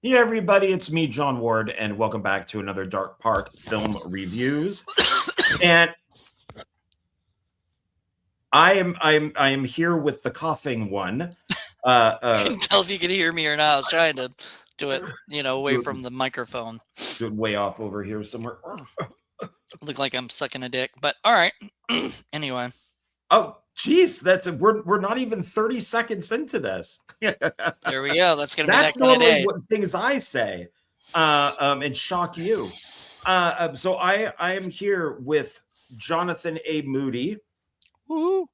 Hey everybody, it's me, John Ward, and welcome back to another Dark Park Film Reviews. And I am here with the coughing one. I couldn't tell if you could hear me or not. I was trying to do it, away do it- from the microphone. do it way off over here somewhere. Look like I'm sucking a dick, but all right. Anyway, Oh, geez, we're not even 30 seconds into this. there we go. That's gonna be That's that kind of normally day. what things I say, and shock you. So I am here with Jonathan A. Moody. Woo!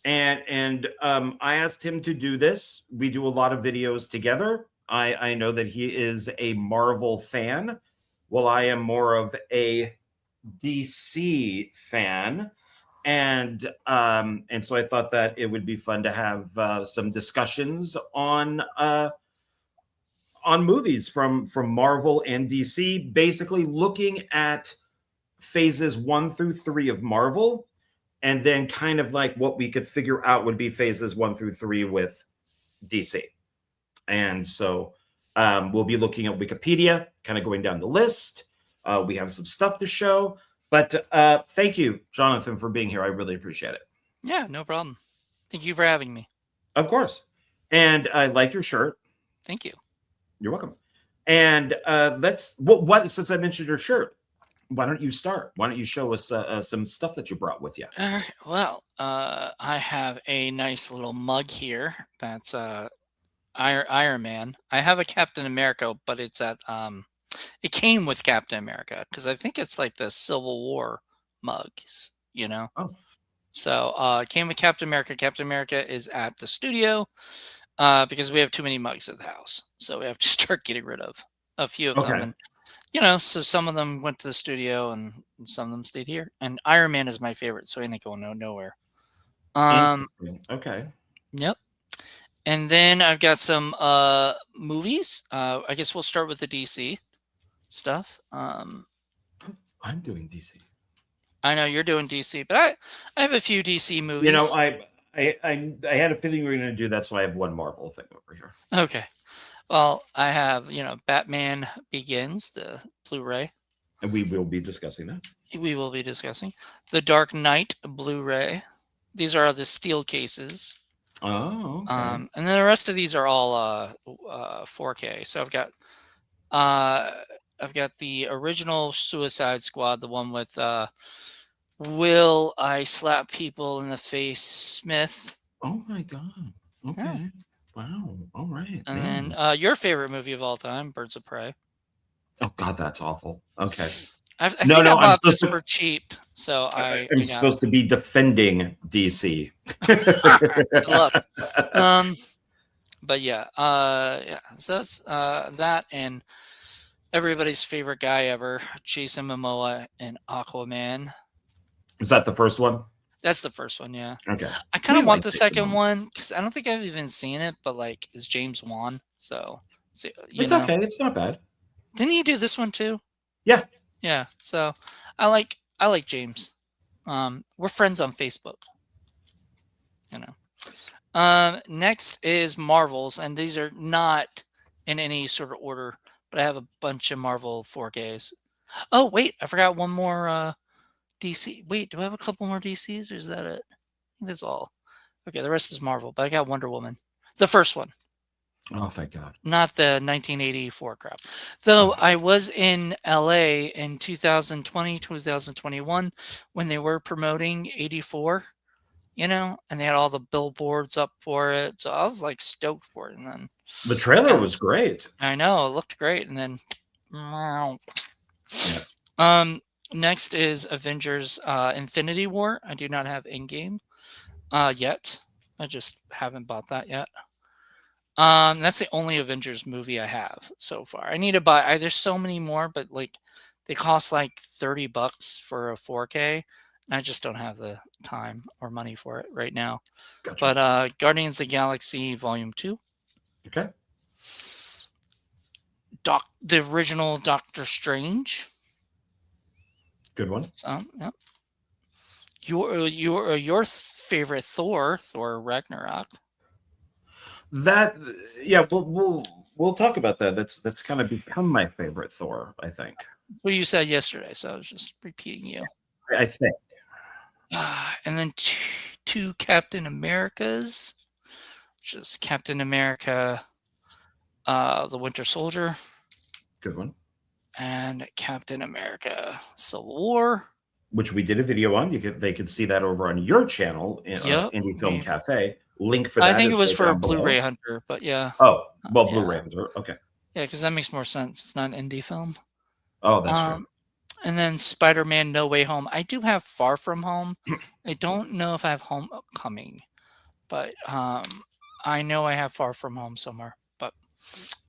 And I asked him to do this. We do a lot of videos together. I know that he is a Marvel fan, while I am more of a DC fan. And so I thought that it would be fun to have some discussions on movies from Marvel and DC, basically looking at phases 1 through 3 of Marvel, and then kind of like what we could figure out would be phases 1 through 3 with DC. And so we'll be looking at Wikipedia, kind of going down the list. We have some stuff to show. But thank you, Jonathan, for being here. I really appreciate it. Yeah, no problem. Thank you for having me. Of course. And I like your shirt. Thank you. You're welcome. And since I mentioned your shirt, why don't you start? Why don't you show us some stuff that you brought with you? Well, I have a nice little mug here. That's Iron Man. I have a Captain America, but it's at it came with Captain America because I think it's like the Civil War mugs, Oh. So it came with Captain America. Captain America is at the studio because we have too many mugs at the house, so we have to start getting rid of a few of them. And so some of them went to the studio and some of them stayed here. And Iron Man is my favorite, so he ain't going nowhere. Okay. Yep. And then I've got some movies. I guess we'll start with the DC stuff. I'm doing DC. I know you're doing DC, but I have a few DC movies. I had a feeling we were going to do that, so I have one Marvel thing over here. Okay. Well, I have, Batman Begins, the Blu-ray. And we will be discussing that. We will be discussing The Dark Knight Blu-ray. These are the steel cases. Oh, okay. And then the rest of these are all 4K. So I've got the original Suicide Squad, the one with Will I Slap People in the Face Smith. Oh my God. Okay. Yeah. Wow. All right. And then your favorite movie of all time, Birds of Prey. Oh God, that's awful. Okay. I think I bought this for cheap, so I'm supposed to be defending DC. Look, but yeah. So that's that, and everybody's favorite guy ever, Jason Momoa in Aquaman. Is that the first one? That's the first one, yeah. Okay. I kind of want the second one because I don't think I've even seen it, but like it's James Wan, so it's okay. It's not bad. Didn't he do this one too? Yeah. Yeah. So I like James. We're friends on Facebook. Next is Marvels, and these are not in any sort of order, but I have a bunch of Marvel 4Ks. Oh wait, I forgot one more DC. Wait, do I have a couple more DCs, or is that it? I think that's all. Okay, the rest is Marvel, but I got Wonder Woman, the first one. Oh, thank God. Not the 1984 crap. Though I was in LA in 2020, 2021 when they were promoting 84, and they had all the billboards up for it. So I was like stoked for it. And then the trailer was great. I know, it looked great. And then next is Avengers Infinity War. I do not have Endgame yet. I just haven't bought that yet. That's the only Avengers movie I have so far. I need to buy. There's so many more, but like they cost like $30 for a 4K. And I just don't have the time or money for it right now. Gotcha. But Guardians of the Galaxy Volume 2. Okay. The original Doctor Strange. Good one. So, yeah. Your favorite Thor Ragnarok. That yeah, we'll talk about that. That's kind of become my favorite Thor, I think. Well, you said yesterday, so I was just repeating you. I think. And then two Captain Americas, which is Captain America, the Winter Soldier, Good one. and Captain America Civil War. Which we did a video on. They could see that over on your channel, Yep, Indie Film Cafe. Link for that. I think is it was right for down below. Blu-ray Hunter, but yeah. Oh, well, yeah. Blu-ray Hunter. Okay. Yeah, because that makes more sense. It's not an indie film. Oh, that's true. And then Spider-Man No Way Home. I do have Far From Home. I don't know if I have Homecoming, but I know I have Far From Home somewhere. But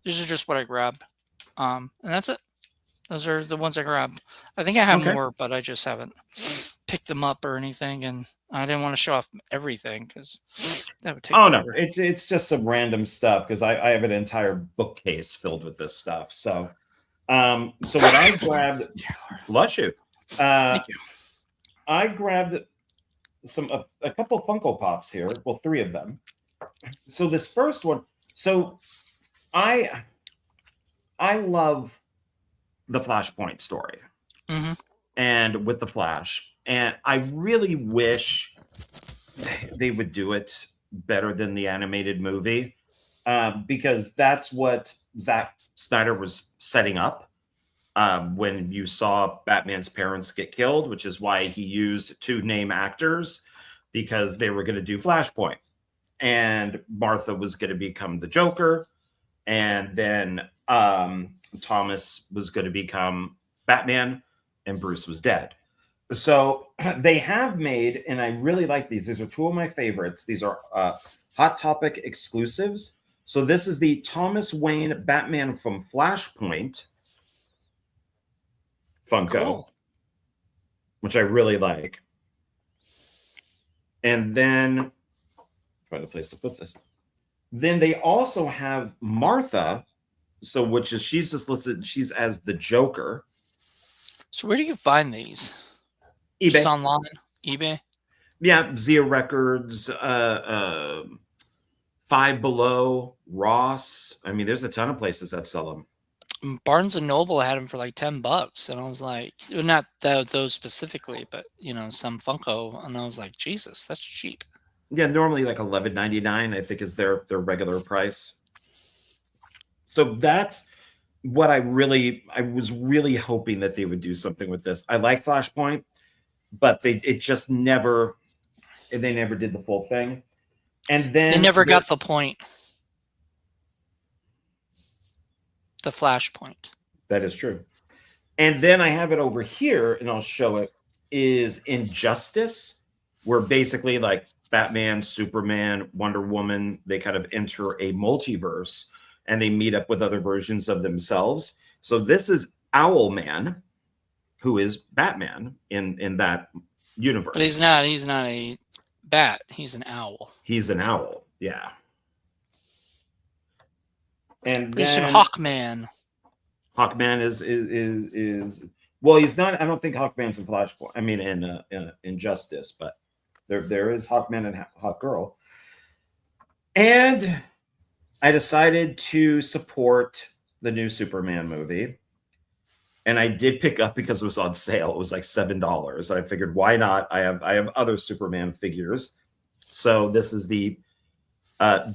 these are just what I grabbed. And that's it. Those are the ones I grabbed. I think I have more, but I just haven't picked them up or anything, and I didn't want to show off everything because that would take. Oh no, it's just some random stuff because I have an entire bookcase filled with this stuff. So, so what I grabbed, bless you. Thank you. I grabbed a couple Funko Pops here. Well, 3 of them. So this first one. So I love the Flashpoint story, and with the Flash, and I really wish they would do it better than the animated movie, because that's what Zack Snyder was setting up when you saw Batman's parents get killed, which is why he used 2 name actors, because they were going to do Flashpoint, and Martha was going to become the Joker, and then Thomas was going to become Batman, and Bruce was dead. So they have made, and I really like these. These are 2 of my favorites. These are Hot Topic exclusives. So this is the Thomas Wayne Batman from Flashpoint Funko, which I really like. And then, find a place to put this. Then they also have Martha, so which is she's just listed. She's as the Joker. So where do you find these? eBay. Just online, eBay. Yeah, Zia Records, Five Below, Ross. I mean, there's a ton of places that sell them. Barnes and Noble had them for like $10, and I was like, not those specifically, but you know, some Funko, and I was like, Jesus, that's cheap. Yeah, normally like $11.99, I think, is their regular price. So that's what I was really hoping that they would do something with this. I like Flashpoint, but they never did the full thing. And then they never got the point. The Flashpoint. That is true. And then I have it over here, and I'll show it, is Injustice, where basically like Batman, Superman, Wonder Woman, they kind of enter a multiverse and they meet up with other versions of themselves. So this is Owlman, who is Batman in that universe. But he's not a bat, he's an owl. He's an owl, yeah. And he's then Hawkman. Hawkman is well, he's not. I don't think Hawkman's in Flashpoint. I mean, in Injustice, but there is Hawkman and Hawkgirl. And I decided to support the new Superman movie, and I did pick up because it was on sale. It was like $7. I figured, why not? I have other Superman figures, so this is the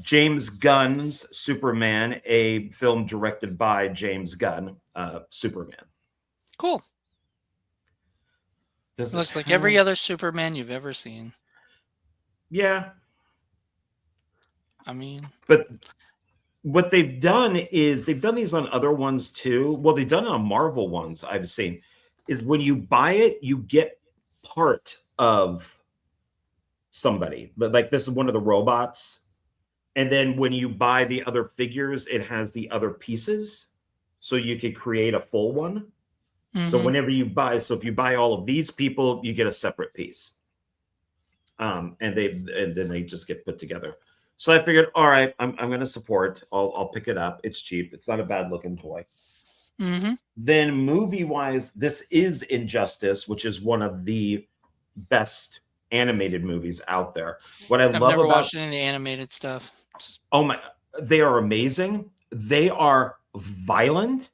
James Gunn's Superman, a film directed by James Gunn, Superman. Cool. Looks like every other Superman you've ever seen. Yeah. I mean, but what they've done is they've done these on other ones too. Well, they've done it on Marvel ones I've seen. Is when you buy it, you get part of somebody. But like this is one of the robots. And then when you buy the other figures, it has the other pieces. So you could create a full one. So whenever you buy, so if you buy all of these people, you get a separate piece. And then they just get put together. So I figured, all right, I'm going to support. I'll pick it up. It's cheap. It's not a bad looking toy. Then movie wise, this is Injustice, which is one of the best animated movies out there. What I've never watched any of the animated stuff. Oh my! They are amazing. They are violent.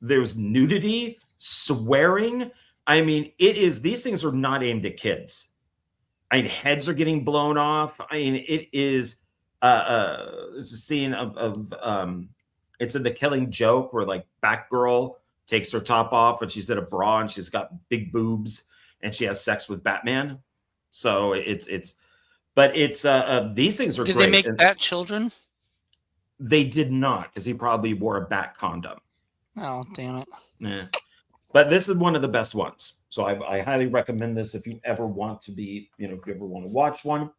There's nudity, swearing. I mean, these things are not aimed at kids. I mean, heads are getting blown off. I mean, it is it's a scene of it's in The Killing Joke where like Batgirl takes her top off and she's in a bra and she's got big boobs and she has sex with Batman. So it's these things are Did great. they make bat children? They did not, because he probably wore a bat condom. Oh, damn it. Yeah. But this is one of the best ones. So I highly recommend this if you ever want to be, if you ever want to watch one.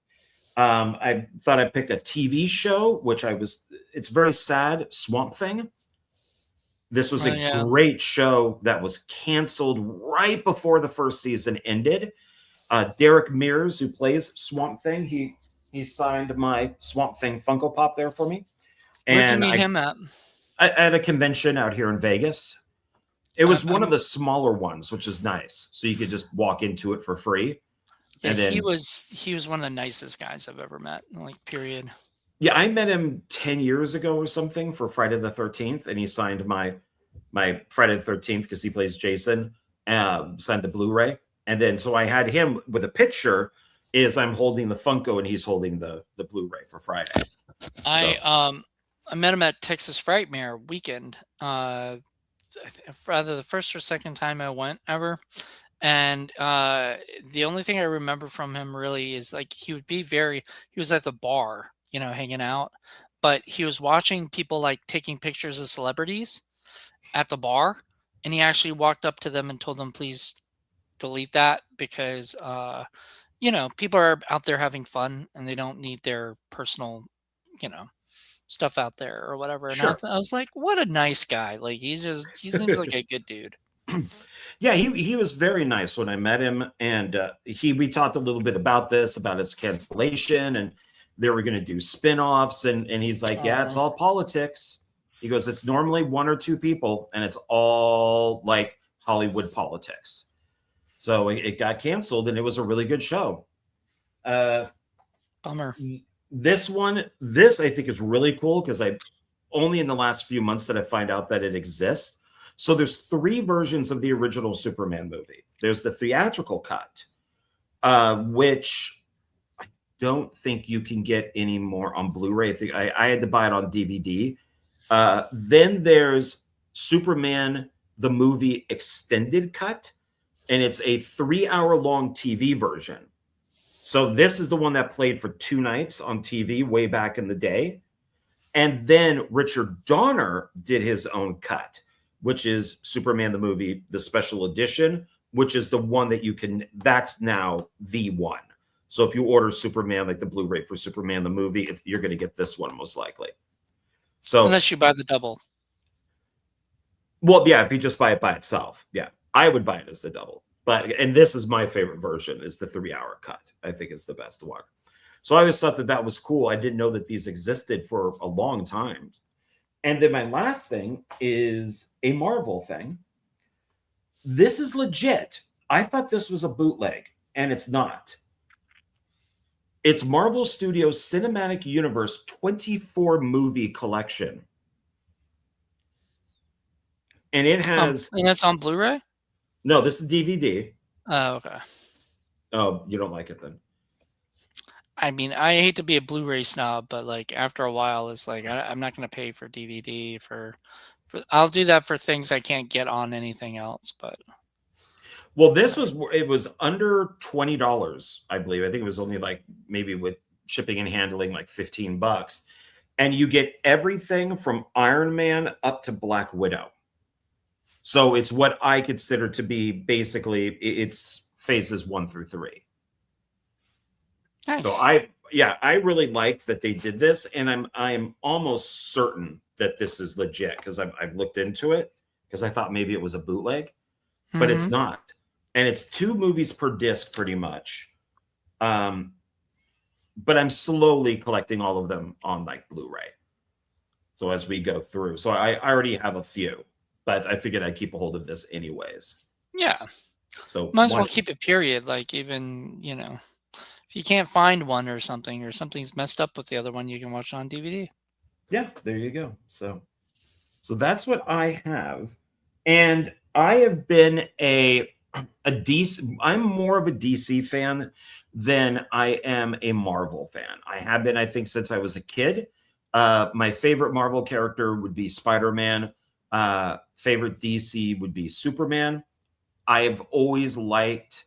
I thought I'd pick a TV show, it's very sad, Swamp Thing. This was a great show that was canceled right before the first season ended. Derek Mears, who plays Swamp Thing, he signed my Swamp Thing Funko Pop there for me. Where'd you meet him at? At a convention out here in Vegas. It was one of the smaller ones, which is nice. So you could just walk into it for free. Yeah, and then, he was one of the nicest guys I've ever met, like, period. Yeah, I met him 10 years ago or something for Friday the 13th, and he signed my Friday the 13th because he plays Jason, signed the Blu-ray. And then so I had him with a picture is I'm holding the Funko and he's holding the Blu-ray for Friday. I met him at Texas Frightmare weekend. Rather the first or second time I went ever. And the only thing I remember from him really is like he was at the bar, hanging out, but he was watching people like taking pictures of celebrities at the bar, and he actually walked up to them and told them, please delete that because people are out there having fun and they don't need their personal stuff out there or whatever. And Sure. I was like, what a nice guy. Like he seems like a good dude. Yeah, he was very nice when I met him, and we talked a little bit about its cancellation, and they were going to do spin-offs, and he's like, yeah, it's all politics. He goes, it's normally one or two people, and it's all like Hollywood politics. So it got canceled, and it was a really good show. Bummer. This I think is really cool because I only in the last few months that I find out that it exists. So there's 3 versions of the original Superman movie. There's the theatrical cut, which I don't think you can get anymore on Blu-ray. I think I had to buy it on DVD. Then there's Superman, the movie extended cut, and it's a 3-hour-long TV version. So this is the one that played for 2 nights on TV way back in the day. And then Richard Donner did his own cut, which is Superman the movie, the special edition, which is the one that that's now the one. So if you order Superman, like the Blu-ray for Superman the movie, you're going to get this one most likely. So unless you buy the double. Well, yeah, if you just buy it by itself. Yeah, I would buy it as the double. And this is my favorite version, is the 3-hour cut. I think is the best one. So I always thought that was cool. I didn't know that these existed for a long time. And then my last thing is a Marvel thing. This is legit. I thought this was a bootleg, and it's not. It's Marvel Studios Cinematic Universe 24 movie collection. And it has... and that's on Blu-ray? No, this is DVD. Oh, okay. Oh, you don't like it then? I mean, I hate to be a Blu-ray snob, but like after a while, it's like I'm not going to pay for DVD for. I'll do that for things I can't get on anything else. But well, it was under $20, I believe. I think it was only like maybe with shipping and handling like $15, and you get everything from Iron Man up to Black Widow. So it's what I consider to be basically it's phases 1 through 3. Nice. So I really like that they did this, and I'm almost certain that this is legit because I've looked into it because I thought maybe it was a bootleg, but it's not. And it's 2 movies per disc pretty much. But I'm slowly collecting all of them on like Blu-ray. So as we go through, so I already have a few, but I figured I'd keep a hold of this anyways. Yeah. So might as well keep it, period. Like even, if you can't find one or something's messed up with the other one, you can watch it on DVD. Yeah, there you go. So that's what I have. And I have been a DC, I'm more of a DC fan than I am a Marvel fan. I have been, I think, since I was a kid. My favorite Marvel character would be Spider-Man. Favorite DC would be Superman. I've always liked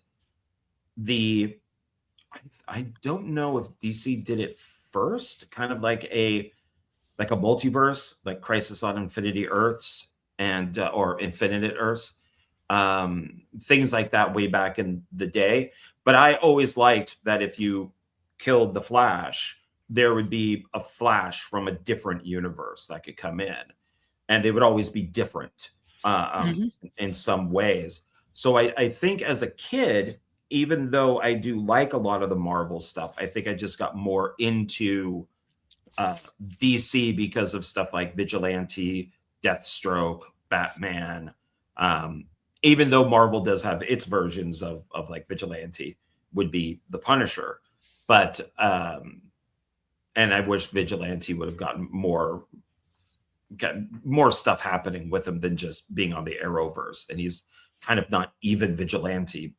the I don't know if DC did it first, kind of like a multiverse, like Crisis on Infinity Earths and or Infinite Earths, things like that way back in the day. But I always liked that if you killed the Flash, there would be a Flash from a different universe that could come in, and they would always be different Mhm. in some ways. So I think as a kid, even though I do like a lot of the Marvel stuff, I think I just got more into uh, DC because of stuff like Vigilante, Deathstroke, Batman. Um, Even though Marvel does have its versions of like Vigilante, would be the Punisher, but and I wish Vigilante would have got more stuff happening with him than just being on the Arrowverse, and he's kind of not even Vigilante,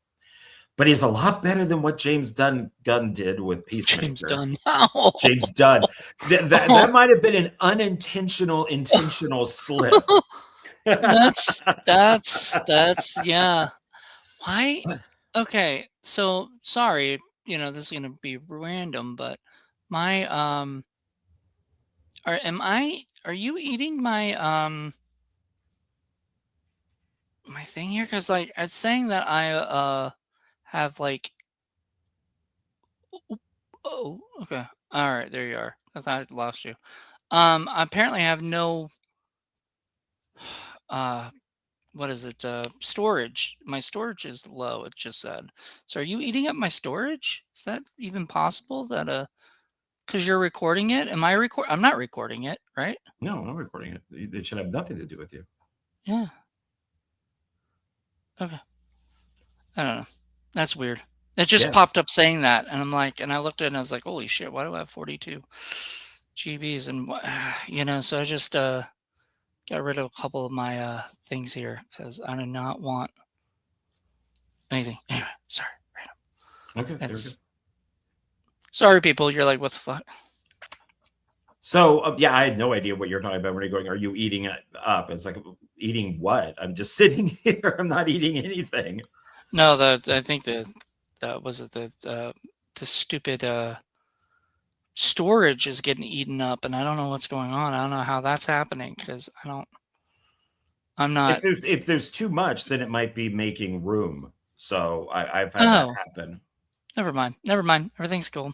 but he's a lot better than what Gunn did with James Peacemaker. Dunn. James Dunn. That might have been an unintentional intentional slip. That's yeah. Why? Okay, so sorry, this is gonna be random, but my are you eating my thing here? Because like it's saying that I have like oh, okay. All right, there you are. I thought I'd lost you. I apparently have no uh what is it? Storage. My storage is low, it just said. So are you eating up my storage? Is that even possible that because you're recording it? Am I I'm not recording it, right? No, I'm not recording it. It should have nothing to do with you. Yeah. Okay. I don't know. That's weird. It just Yeah. popped up saying that, and I'm like, and I looked at it and I was like, holy shit, why do I have 42 GBs? And what, so I just got rid of a couple of my things here because I do not want anything. Anyway, sorry. Okay. There we go. It's sorry, people. You're like, what the fuck? So yeah, I had no idea what you're talking about when you're going. Are you eating it up? It's like eating what? I'm just sitting here. I'm not eating anything. No, I think that was it the stupid storage is getting eaten up, and I don't know what's going on. I don't know how that's happening because I'm not. If there's too much, then it might be making room. So I've had that Oh, happen. never mind. Never mind. Everything's cool.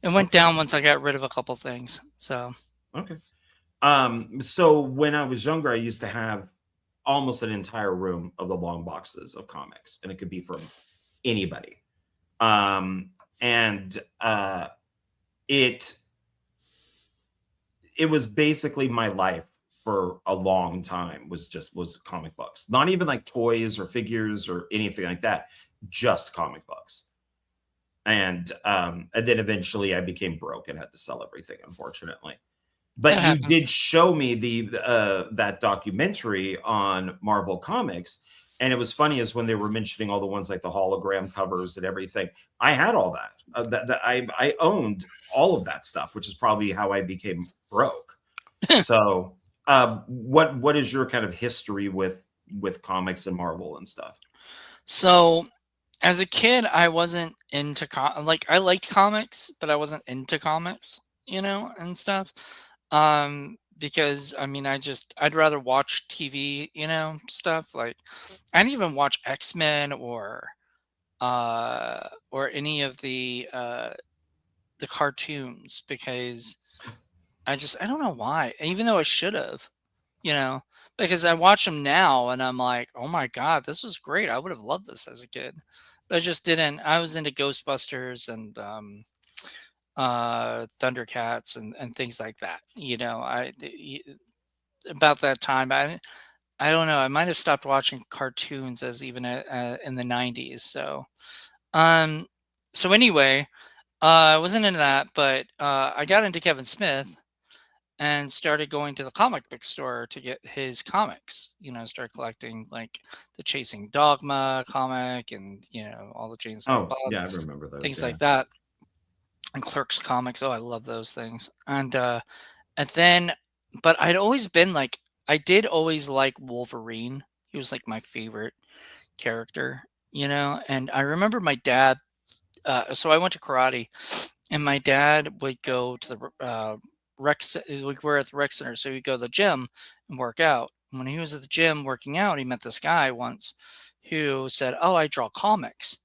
It went Okay. down once I got rid of a couple things. So Okay. So when I was younger, I used to have almost an entire room of the long boxes of comics, and it could be from anybody. And it it was basically my life for a long time was comic books. Not even like toys or figures or anything like that, just comic books. And then eventually I became broke and had to sell everything, unfortunately. that But you happens. did show me that documentary on Marvel Comics, and it was funny is when they were mentioning all the ones like the hologram covers and everything. I had all that. I owned all of that stuff, which is probably how I became broke. So, what is your kind of history with comics and Marvel and stuff? So as a kid, I wasn't into like I liked comics, but I wasn't into comics, and stuff. Because I mean, I'd rather watch TV, stuff like I didn't even watch X-Men or any of the cartoons because I don't know why. Even though I should have, you know, because I watch them now and I'm like, oh my god, this is great. I would have loved this as a kid, but I just didn't. I was into Ghostbusters and Thundercats and things like that. About that time, I don't know. I might have stopped watching cartoons as even in the 90s. Um, so anyway, I wasn't into that, but I got into Kevin Smith, and started going to the comic book store to get his comics. Started collecting like the Chasing Dogma comic and all the Jane Silent Oh, Bob, yeah, I remember those. things Yeah. like that, and Clerks comics. Oh, I love those things. And then, but I'd always been like, I did always like Wolverine. He was like my favorite character, And I remember my dad. So I went to karate, and my dad would go to the we were at the rec center, so he'd go to the gym and work out. And when he was at the gym working out, he met this guy once who said, "Oh, I draw comics."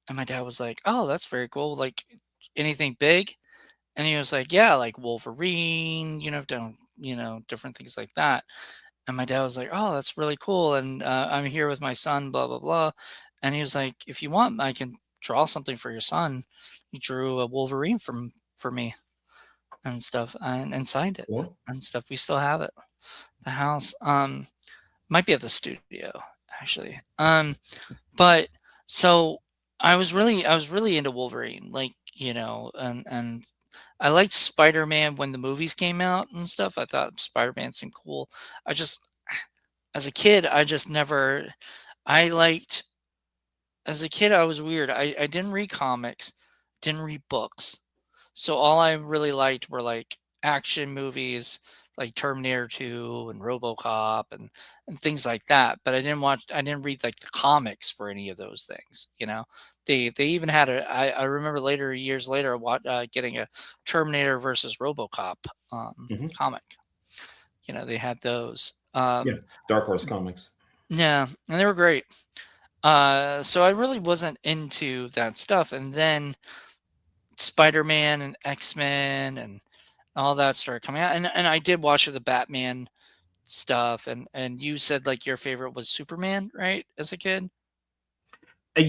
And my dad was like, "Oh, that's very cool. Like anything big?" And he was like, "Yeah, like Wolverine, different things like that." And my dad was like, "Oh, that's really cool. And I'm here with my son, blah, blah, blah." And he was like, "If you want, I can draw something for your son." He drew a Wolverine for me and stuff and signed it Cool. and stuff. We still have it. The house might be at the studio, actually. But so I was really into Wolverine, like, and I liked Spider-Man when the movies came out and stuff. I thought Spider-Man seemed cool. I just, as a kid, I just never, I liked, as a kid, I was weird. I didn't read comics, didn't read books. So all I really liked were like action movies like Terminator 2 and RoboCop and things like that. But I didn't read like the comics for any of those things, They even had I remember years later, getting a Terminator versus RoboCop comic. They had those. Yeah, Dark Horse Comics. Yeah, and they were great. So I really wasn't into that stuff. And then Spider-Man and X-Men and all that started coming out. And I did watch the Batman stuff. And you said like your favorite was Superman, right? As a kid?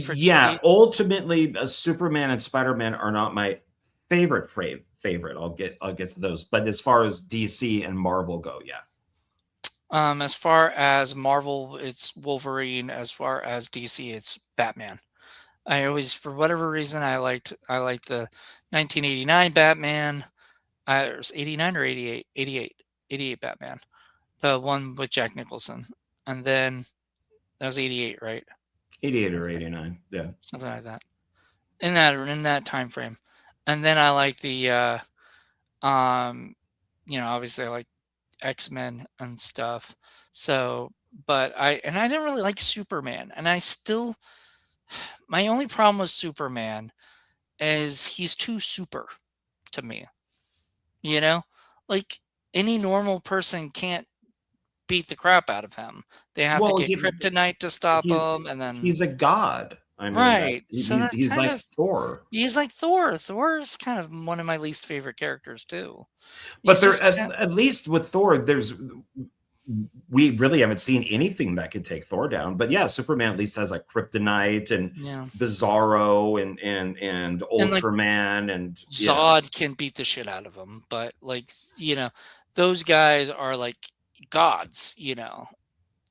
For Yeah, DC? ultimately, Superman and Spider-Man are not my favorite. I'll get to those. But as far as DC and Marvel go, yeah. As far as Marvel, it's Wolverine. As far as DC, it's Batman. I always, for whatever reason, I liked the 1989 Batman. It was 89 or 88? 88 Batman. The one with Jack Nicholson. And then that was 88, right? 88 or 89. Yeah. Something like that. In that time frame. And then I like the obviously I like X-Men and stuff. So, but I didn't really like Superman. And I still, my only problem with Superman is he's too super to me. Like any normal person can't beat the crap out of him. They have to Well, get kryptonite to stop he's him, and then he's a god. I mean, right. So that's he's kind like of, Thor. he's like Thor. Thor is kind of one of my least favorite characters too. But He's there, just at least with Thor, we really haven't seen anything that could take Thor down. But yeah, Superman at least has like kryptonite and yeah. Bizarro and And like Ultraman and Zod can beat the shit out of him, but like those guys are like gods,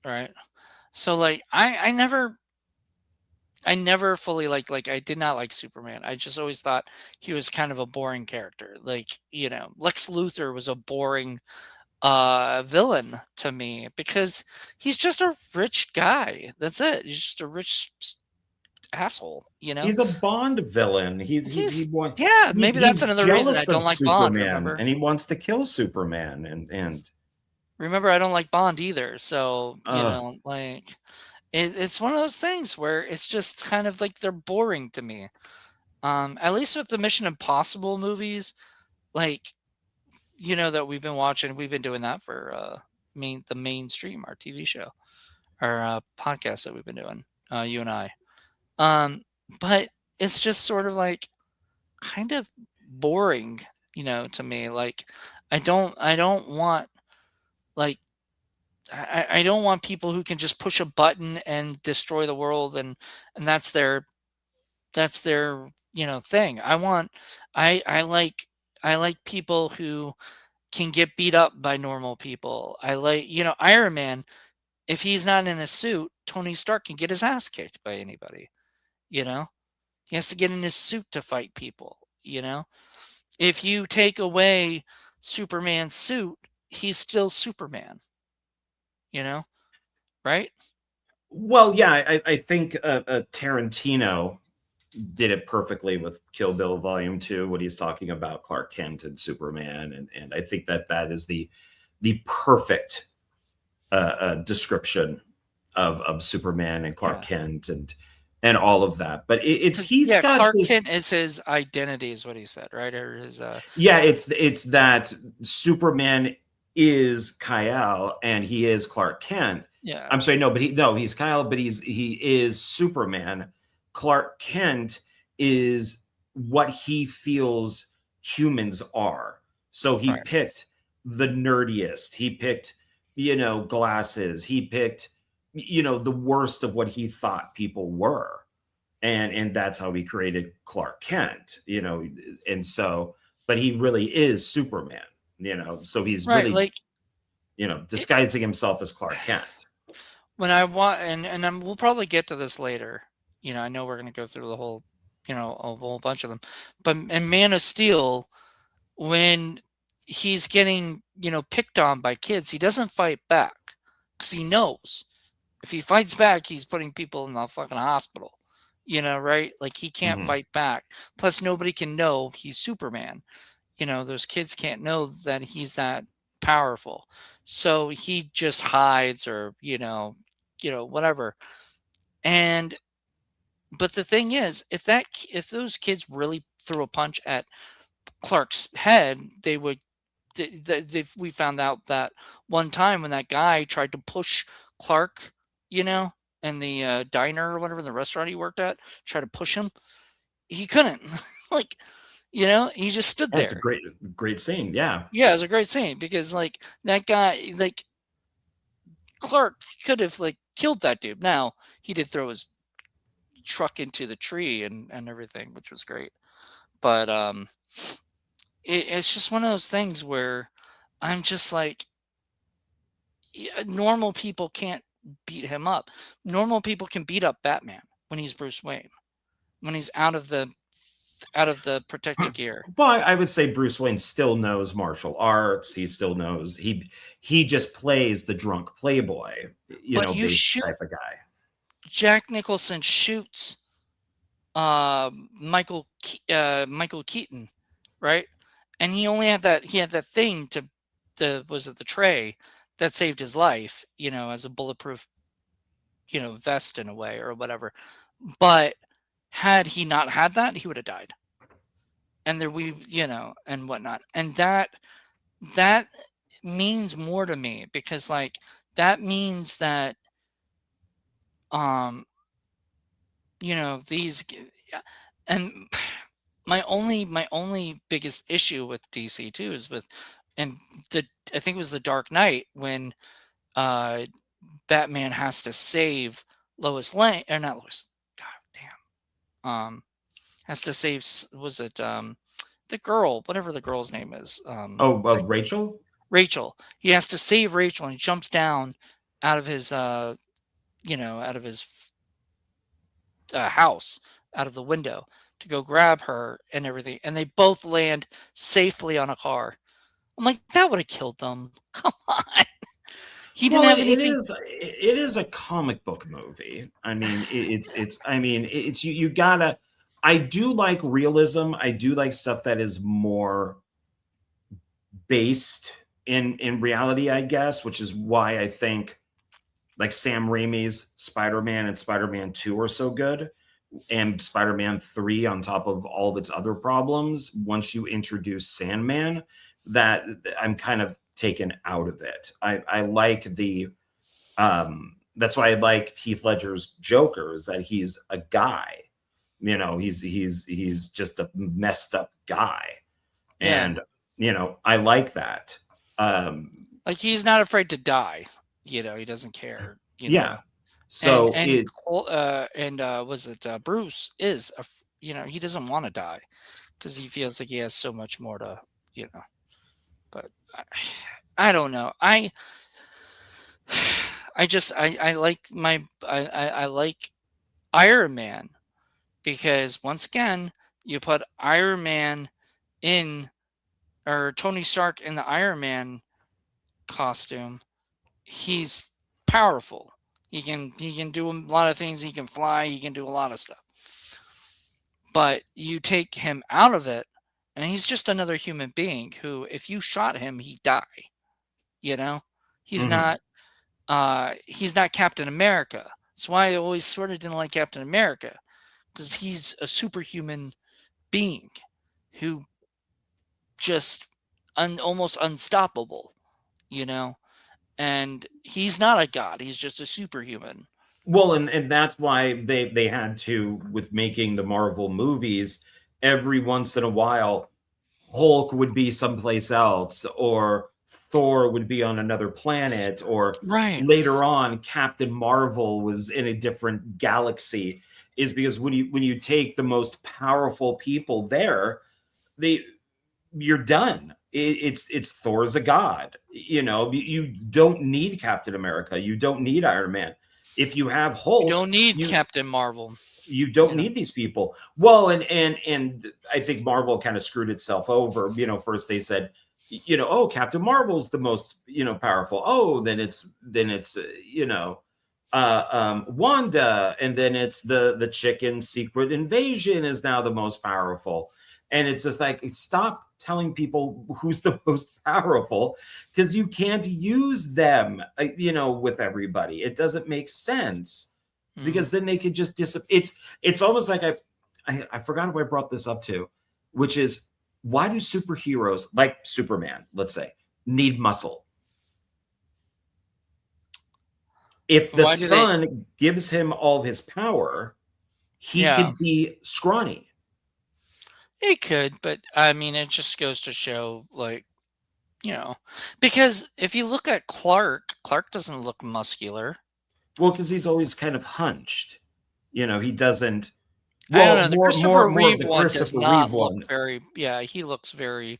right? So like I never fully like I did not like Superman. I just always thought he was kind of a boring character. Like, Lex Luthor was a boring villain to me because he's just a rich guy. That's it. He's just a rich asshole, he's a Bond villain. Yeah, maybe that's he's another reason I jealous of don't like Bond, Superman remember? and he wants to kill Superman and Remember, I don't like Bond either. So, uh, like it's one of those things where it's just kind of like they're boring to me. At least with the Mission Impossible movies, like that we've been watching, we've been doing that for the mainstream, our TV show, our podcast that we've been doing, you and I. But it's just sort of like kind of boring, to me. Like I don't want like I don't want people who can just push a button and destroy the world and that's their thing. I like people who can get beat up by normal people. I like, Iron Man, if he's not in a suit, Tony Stark can get his ass kicked by anybody, He has to get in his suit to fight people, If you take away Superman suit, he's still Superman. You know, right? Well, yeah, I think Tarantino did it perfectly with Kill Bill Volume 2 when he's talking about Clark Kent and Superman, and I think that is the perfect description of Superman and Clark Yeah. Kent and all of that. But he's got Clark this. Kent is his identity, is what he said, right? Or his Yeah, it's that Superman is Kyle and he is Clark Kent. yeah, I'm sorry, he's Kyle, but he is Superman. Clark Kent is what he feels humans are. So he right. picked the nerdiest. He picked, glasses. He picked, the worst of what he thought people were. And that's how he created Clark Kent, and so, but he really is Superman, so he's Right, really, like it, disguising himself as Clark Kent. when I want, we'll probably get to this later. I know we're going to go through the whole, a whole bunch of them, but in Man of Steel, when he's getting, picked on by kids, he doesn't fight back because he knows if he fights back, he's putting people in the fucking hospital. Right? Like he can't Mhm. fight back. Plus, nobody can know he's Superman. Those kids can't know that he's that powerful. So he just hides or, whatever. And but the thing is, if those kids really threw a punch at Clark's head, they would. We found out that one time when that guy tried to push Clark, in the diner or whatever, the restaurant he worked at, tried to push him, he couldn't. Like, he just stood That's a there. great scene. Yeah. Yeah, it was a great scene because like that guy, like Clark could have like killed that dude. Now he did throw his truck into the tree and everything, which was great. But it's just one of those things where I'm just like, normal people can't beat him up. Normal people can beat up Batman when he's Bruce Wayne, when he's out of the protective gear. Well, I would say Bruce Wayne still knows martial arts. He still knows he just plays the drunk playboy, But you based shoot type of guy. Jack Nicholson shoots Michael Keaton, right? And he had that thing to the tray that saved his life, as a bulletproof, vest in a way or whatever. But had he not had that, he would have died. And and whatnot. And that means more to me because like that means that these and my only biggest issue with DC too is with and I think it was the Dark Knight when Batman has to save Lois Lane or not Lois. God damn. Has to save was it the girl, whatever the girl's name is. Oh, Rachel. Rachel. He has to save Rachel and he jumps down out of his out of his house, out of the window to go grab her and everything, and they both land safely on a car. I'm like, that would have killed them. Come on. He didn't have anything. It is a comic book movie. I mean, it's you gotta. I do like realism. I do like stuff that is more based in reality, I guess, which is why I think like Sam Raimi's Spider-Man and Spider-Man 2 are so good, and Spider-Man 3 on top of all of its other problems. Once you introduce Sandman, that I'm kind of taken out of it. I like the that's why I like Heath Ledger's Joker, is that he's a guy. He's just a messed up guy. Yeah. And I like that. Like he's not afraid to die. He doesn't care. Yeah. So was it Bruce is he doesn't want to die because he feels like he has so much more to But I don't know. I like Iron Man because once again you put Iron Man in or Tony Stark in the Iron Man costume, he's powerful. He can do a lot of things. He can fly. He can do a lot of stuff. But you take him out of it, and he's just another human being who, if you shot him, he'd die. You know, he's not Captain America. That's why I always sort of didn't like Captain America, because he's a superhuman being who just almost unstoppable, you know, and he's not a god. He's just a superhuman. Well, and that's why they had to, with making the Marvel movies, every once in a while, Hulk would be someplace else, or Thor would be on another planet, or later on, Captain Marvel was in a different galaxy. Is because when you take the most powerful people there, you're done. It's Thor's a god. You know, you don't need Captain America. You don't need Iron Man. If you have Hulk, you don't need Captain Marvel. You don't need these people. Well, and I think Marvel kind of screwed itself over. You know, first they said, you know, oh, Captain Marvel's the most, you know, powerful. Oh, then it's you know, Wanda, and then it's the chicken Secret Invasion is now the most powerful. And it's just like, stop telling people who's the most powerful, because you can't use them, you know, with everybody. It doesn't make sense, because then they could just disappear. It's almost like I forgot who I brought this up to, which is, why do superheroes like Superman, let's say, need muscle? If the sun gives him all of his power, he could be scrawny. It could, but I mean, it just goes to show, like, you know, because if you look at Clark doesn't look muscular. Well, because he's always kind of hunched. You know, he doesn't. Well, I don't know. The Christopher Reeve one does not look very. Yeah, he looks very,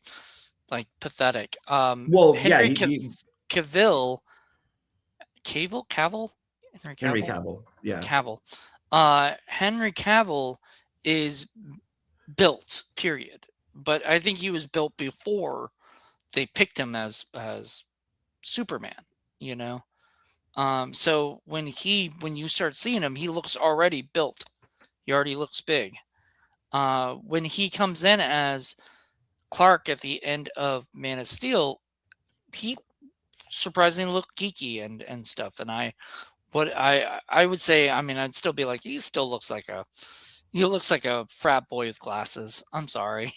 like, pathetic. Well, Henry Cavill. Henry Cavill. Yeah. Cavill. Henry Cavill is built, period. But I think he was built before they picked him as Superman, you know. So when you start seeing him, he looks already built. He already looks big. When he comes in as Clark at the end of Man of Steel, he surprisingly looked geeky and stuff. And I would say, I mean, I'd still be like, he looks like a frat boy with glasses. I'm sorry.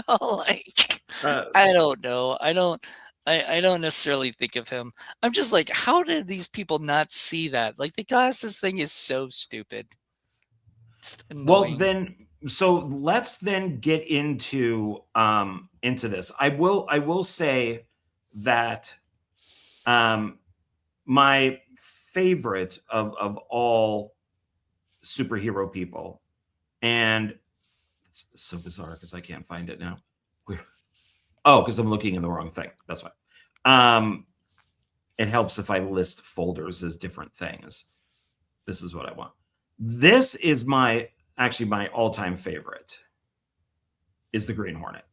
Like, I don't know. I don't necessarily think of him. I'm just like, how did these people not see that? Like, the glasses thing is so stupid. Well, then, so let's then get into this. I will say that my favorite of all superhero people, and it's so bizarre because I can't find it now. Oh, because I'm looking in the wrong thing. That's why. It helps if I list folders as different things. This is what I want. This is my all-time favorite, is the Green Hornet.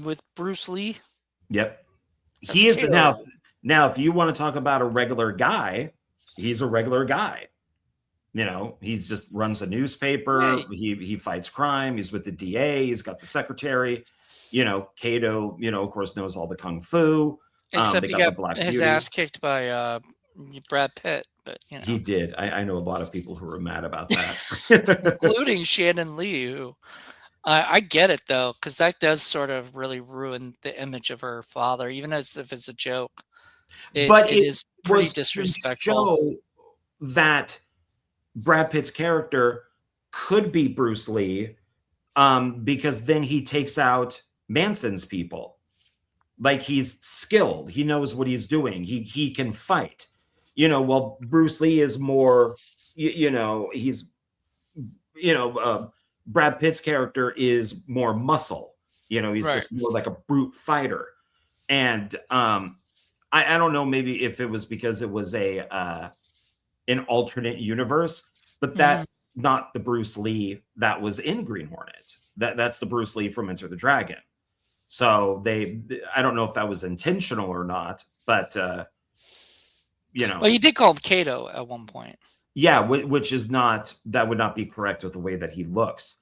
With Bruce Lee? Yep. He is now, if you want to talk about a regular guy, he's a regular guy. You know, he just runs a newspaper. Right. He fights crime. He's with the DA. He's got the secretary. You know, Kato, you know, of course, knows all the kung fu. Except he got his ass kicked by Brad Pitt. But, you know. He did. I know a lot of people who were mad about that. Including Shannon Lee, who... I get it, though, because that does sort of really ruin the image of her father, even as if it's a joke. It is pretty disrespectful. To show that Brad Pitt's character could be Bruce Lee, because then he takes out Manson's people. Like, he's skilled. He knows what he's doing. He can fight. You know, while Bruce Lee is more, Brad Pitt's character is more muscle. You know, he's just more like a brute fighter. And I don't know, maybe if it was because it was an alternate universe, but that's not the Bruce Lee that was in Green Hornet. That's the Bruce Lee from Enter the Dragon. So I don't know if that was intentional or not, but you know. Well, you did call him Kato at one point. Yeah, which is not, that would not be correct with the way that he looks.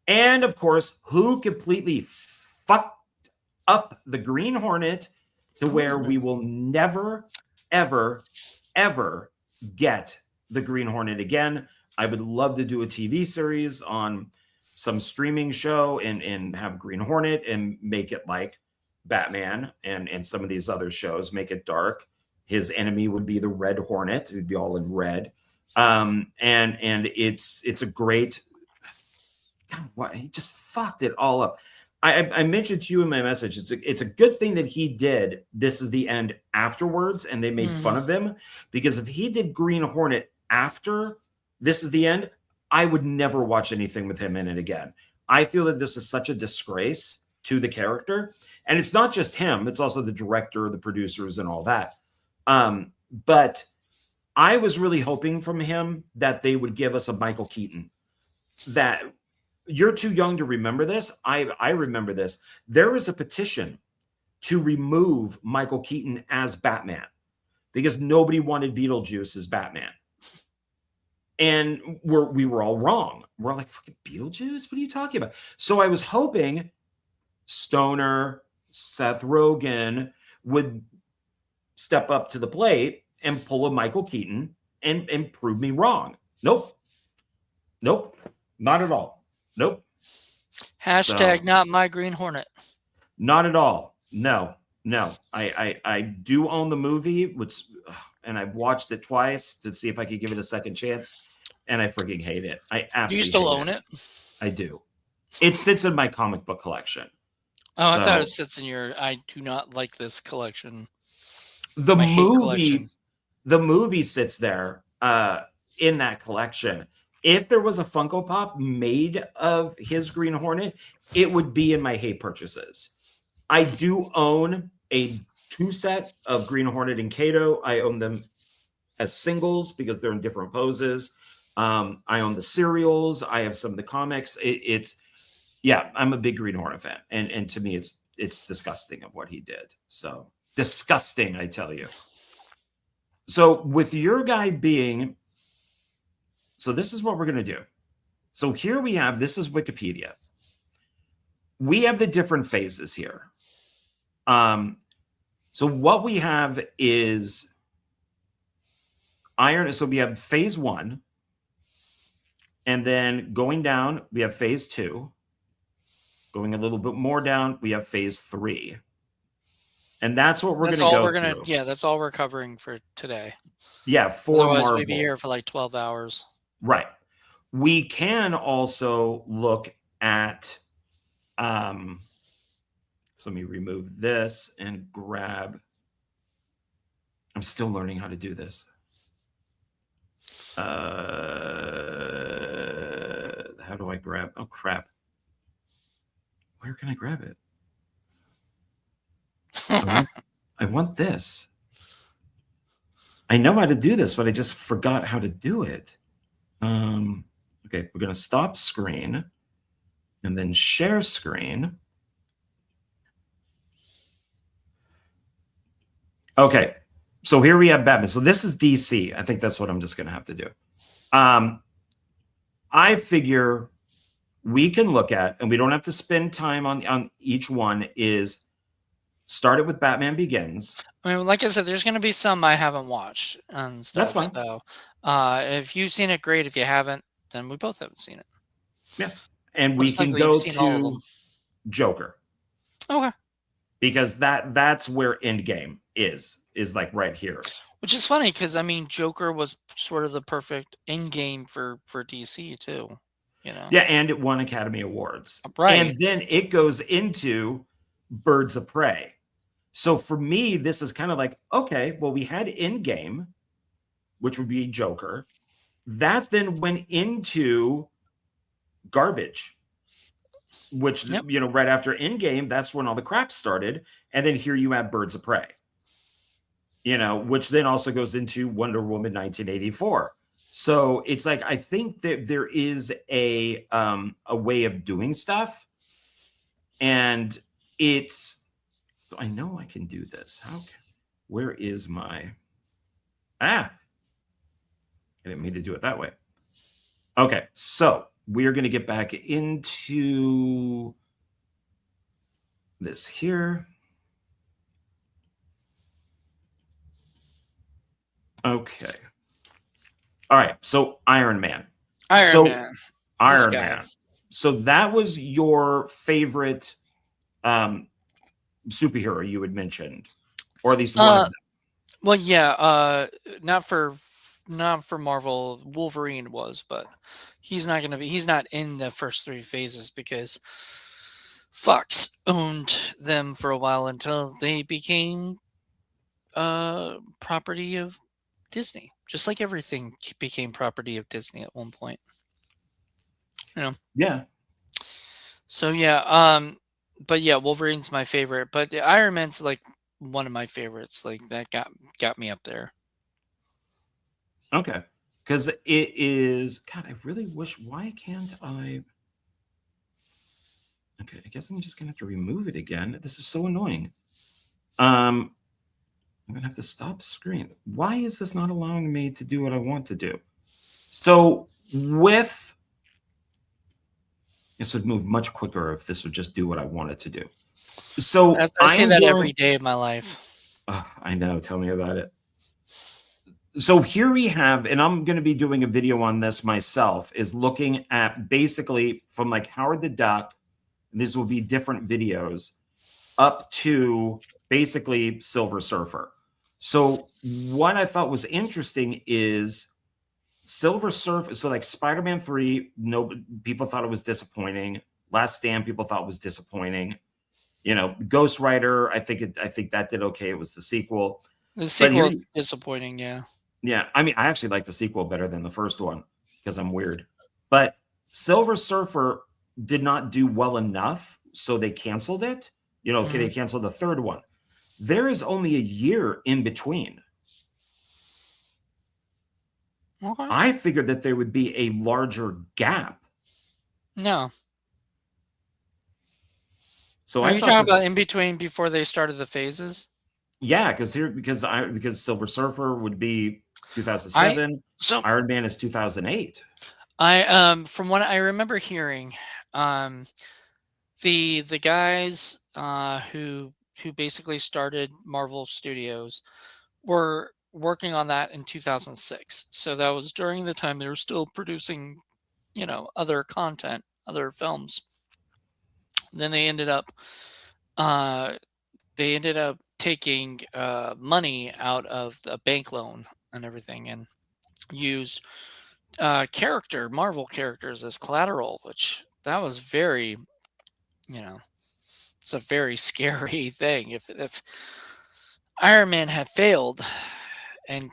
And of course, who completely fucked up the Green Hornet to where we will never, ever, ever get the Green Hornet again. I would love to do a TV series on some streaming show and have Green Hornet and make it like Batman and some of these other shows, make it dark. His enemy would be the Red Hornet. It would be all in red. And it's a great, God, what, he just fucked it all up. I mentioned to you in my message, it's a good thing that he did This Is the End afterwards, and they made fun of him, because if he did Green Hornet after This Is the End, I would never watch anything with him in it again. I feel that this is such a disgrace to the character, and it's not just him, it's also the director, the producers, and all that. But I was really hoping from him that they would give us a Michael Keaton. That you're too young to remember this. I remember this. There was a petition to remove Michael Keaton as Batman because nobody wanted Beetlejuice as Batman. And we were all wrong. We're like, fucking Beetlejuice? What are you talking about? So I was hoping Stoner, Seth Rogen would step up to the plate and pull a Michael Keaton and prove me wrong. Nope. Not at all. Nope. Hashtag not my Green Hornet. Not at all. No. I do own the movie, and I've watched it twice to see if I could give it a second chance, and I freaking hate it. I absolutely Do you still own it? I do. It sits in my comic book collection. Oh, I thought it sits in your I do not like this collection. The movie sits there in that collection. If there was a Funko Pop made of his Green Hornet, it would be in my hate purchases. I do own a 2-set of Green Hornet and Kato. I own them as singles because they're in different poses. I own the serials. I have some of the comics. I'm a big Green Hornet fan. And to me, it's disgusting of what he did. So disgusting, I tell you. So with your guy being, so this is what we're going to do. So here we have, this is Wikipedia. We have the different phases here. So what we have is Iron. So we have phase 1. And then going down, we have phase 2. Going a little bit more down, we have phase 3. And that's what we're going to go through. Yeah, that's all we're covering for today. Yeah, for Otherwise, Marvel. we'd be here for like 12 hours. Right. We can also look at, so let me remove this and grab, I'm still learning how to do this. How do I grab, oh crap. Where can I grab it? I want this. I know how to do this, but I just forgot how to do it. Okay, we're going to stop screen and then share screen. Okay, so here we have Batman. So this is DC. I think that's what I'm just going to have to do. I figure we can look at, and we don't have to spend time on each one, is start it with Batman Begins. I mean, like I said, there's going to be some I haven't watched and stuff. That's fine. So, if you've seen it, great. If you haven't, then we both haven't seen it. Yeah, and we can go to Joker. Okay. Because that's where Endgame is like right here. Which is funny because I mean, Joker was sort of the perfect Endgame for DC too. You know. Yeah, and it won Academy Awards. Right. And then it goes into Birds of Prey. So for me, this is kind of like, okay, well, we had Endgame, which would be Joker. That then went into garbage, which, right after Endgame, that's when all the crap started. And then here you have Birds of Prey, which then also goes into Wonder Woman 1984. So it's like I think that there is a way of doing stuff, and it's so I know I can do this. Where is my I didn't mean to do it that way. Okay, so we're going to get back into this here. Okay. All right. So Iron Man. Iron Man. Iron Man. So that was your favorite superhero you had mentioned, or at least one of them. Well, yeah. Not for Marvel. Wolverine was, but he's not going to be. He's not in the first 3 phases because Fox owned them for a while until they became property of Disney. Just like everything became property of Disney at one point. You know. Yeah. So yeah. But yeah, Wolverine's my favorite. But Iron Man's like one of my favorites. Like that got me up there. Okay. Because it is, God, I really wish, why can't I? Okay, I guess I'm just going to have to remove it again. This is so annoying. I'm going to have to stop screen. Why is this not allowing me to do what I want to do? So with, this would move much quicker if this would just do what I wanted to do. So I say that every day of my life. I know. Tell me about it. So here we have, and I'm going to be doing a video on this myself, is looking at basically from like Howard the Duck, and these will be different videos, up to basically Silver Surfer. So what I thought was interesting is Silver Surfer. So like Spider-Man 3, no people thought it was disappointing. Last Stand, people thought was disappointing. You know, Ghost Rider, I think that did okay. It was the sequel. The sequel is disappointing, yeah. Yeah, I mean, I actually like the sequel better than the first one because I'm weird. But Silver Surfer did not do well enough, so they canceled it. You know, they canceled the third one. There is only a year in between. Okay. I figured that there would be a larger gap. No. So Are you talking about in between before they started the phases? Yeah, because Silver Surfer would be 2007. Iron Man is 2008. From what I remember hearing, the guys who basically started Marvel Studios were working on that in 2006. So that was during the time they were still producing, you know, other content, other films. Then they ended up taking money out of the bank loan and everything, and used Marvel characters as collateral, which that was very, you know, it's a very scary thing. If Iron Man had failed and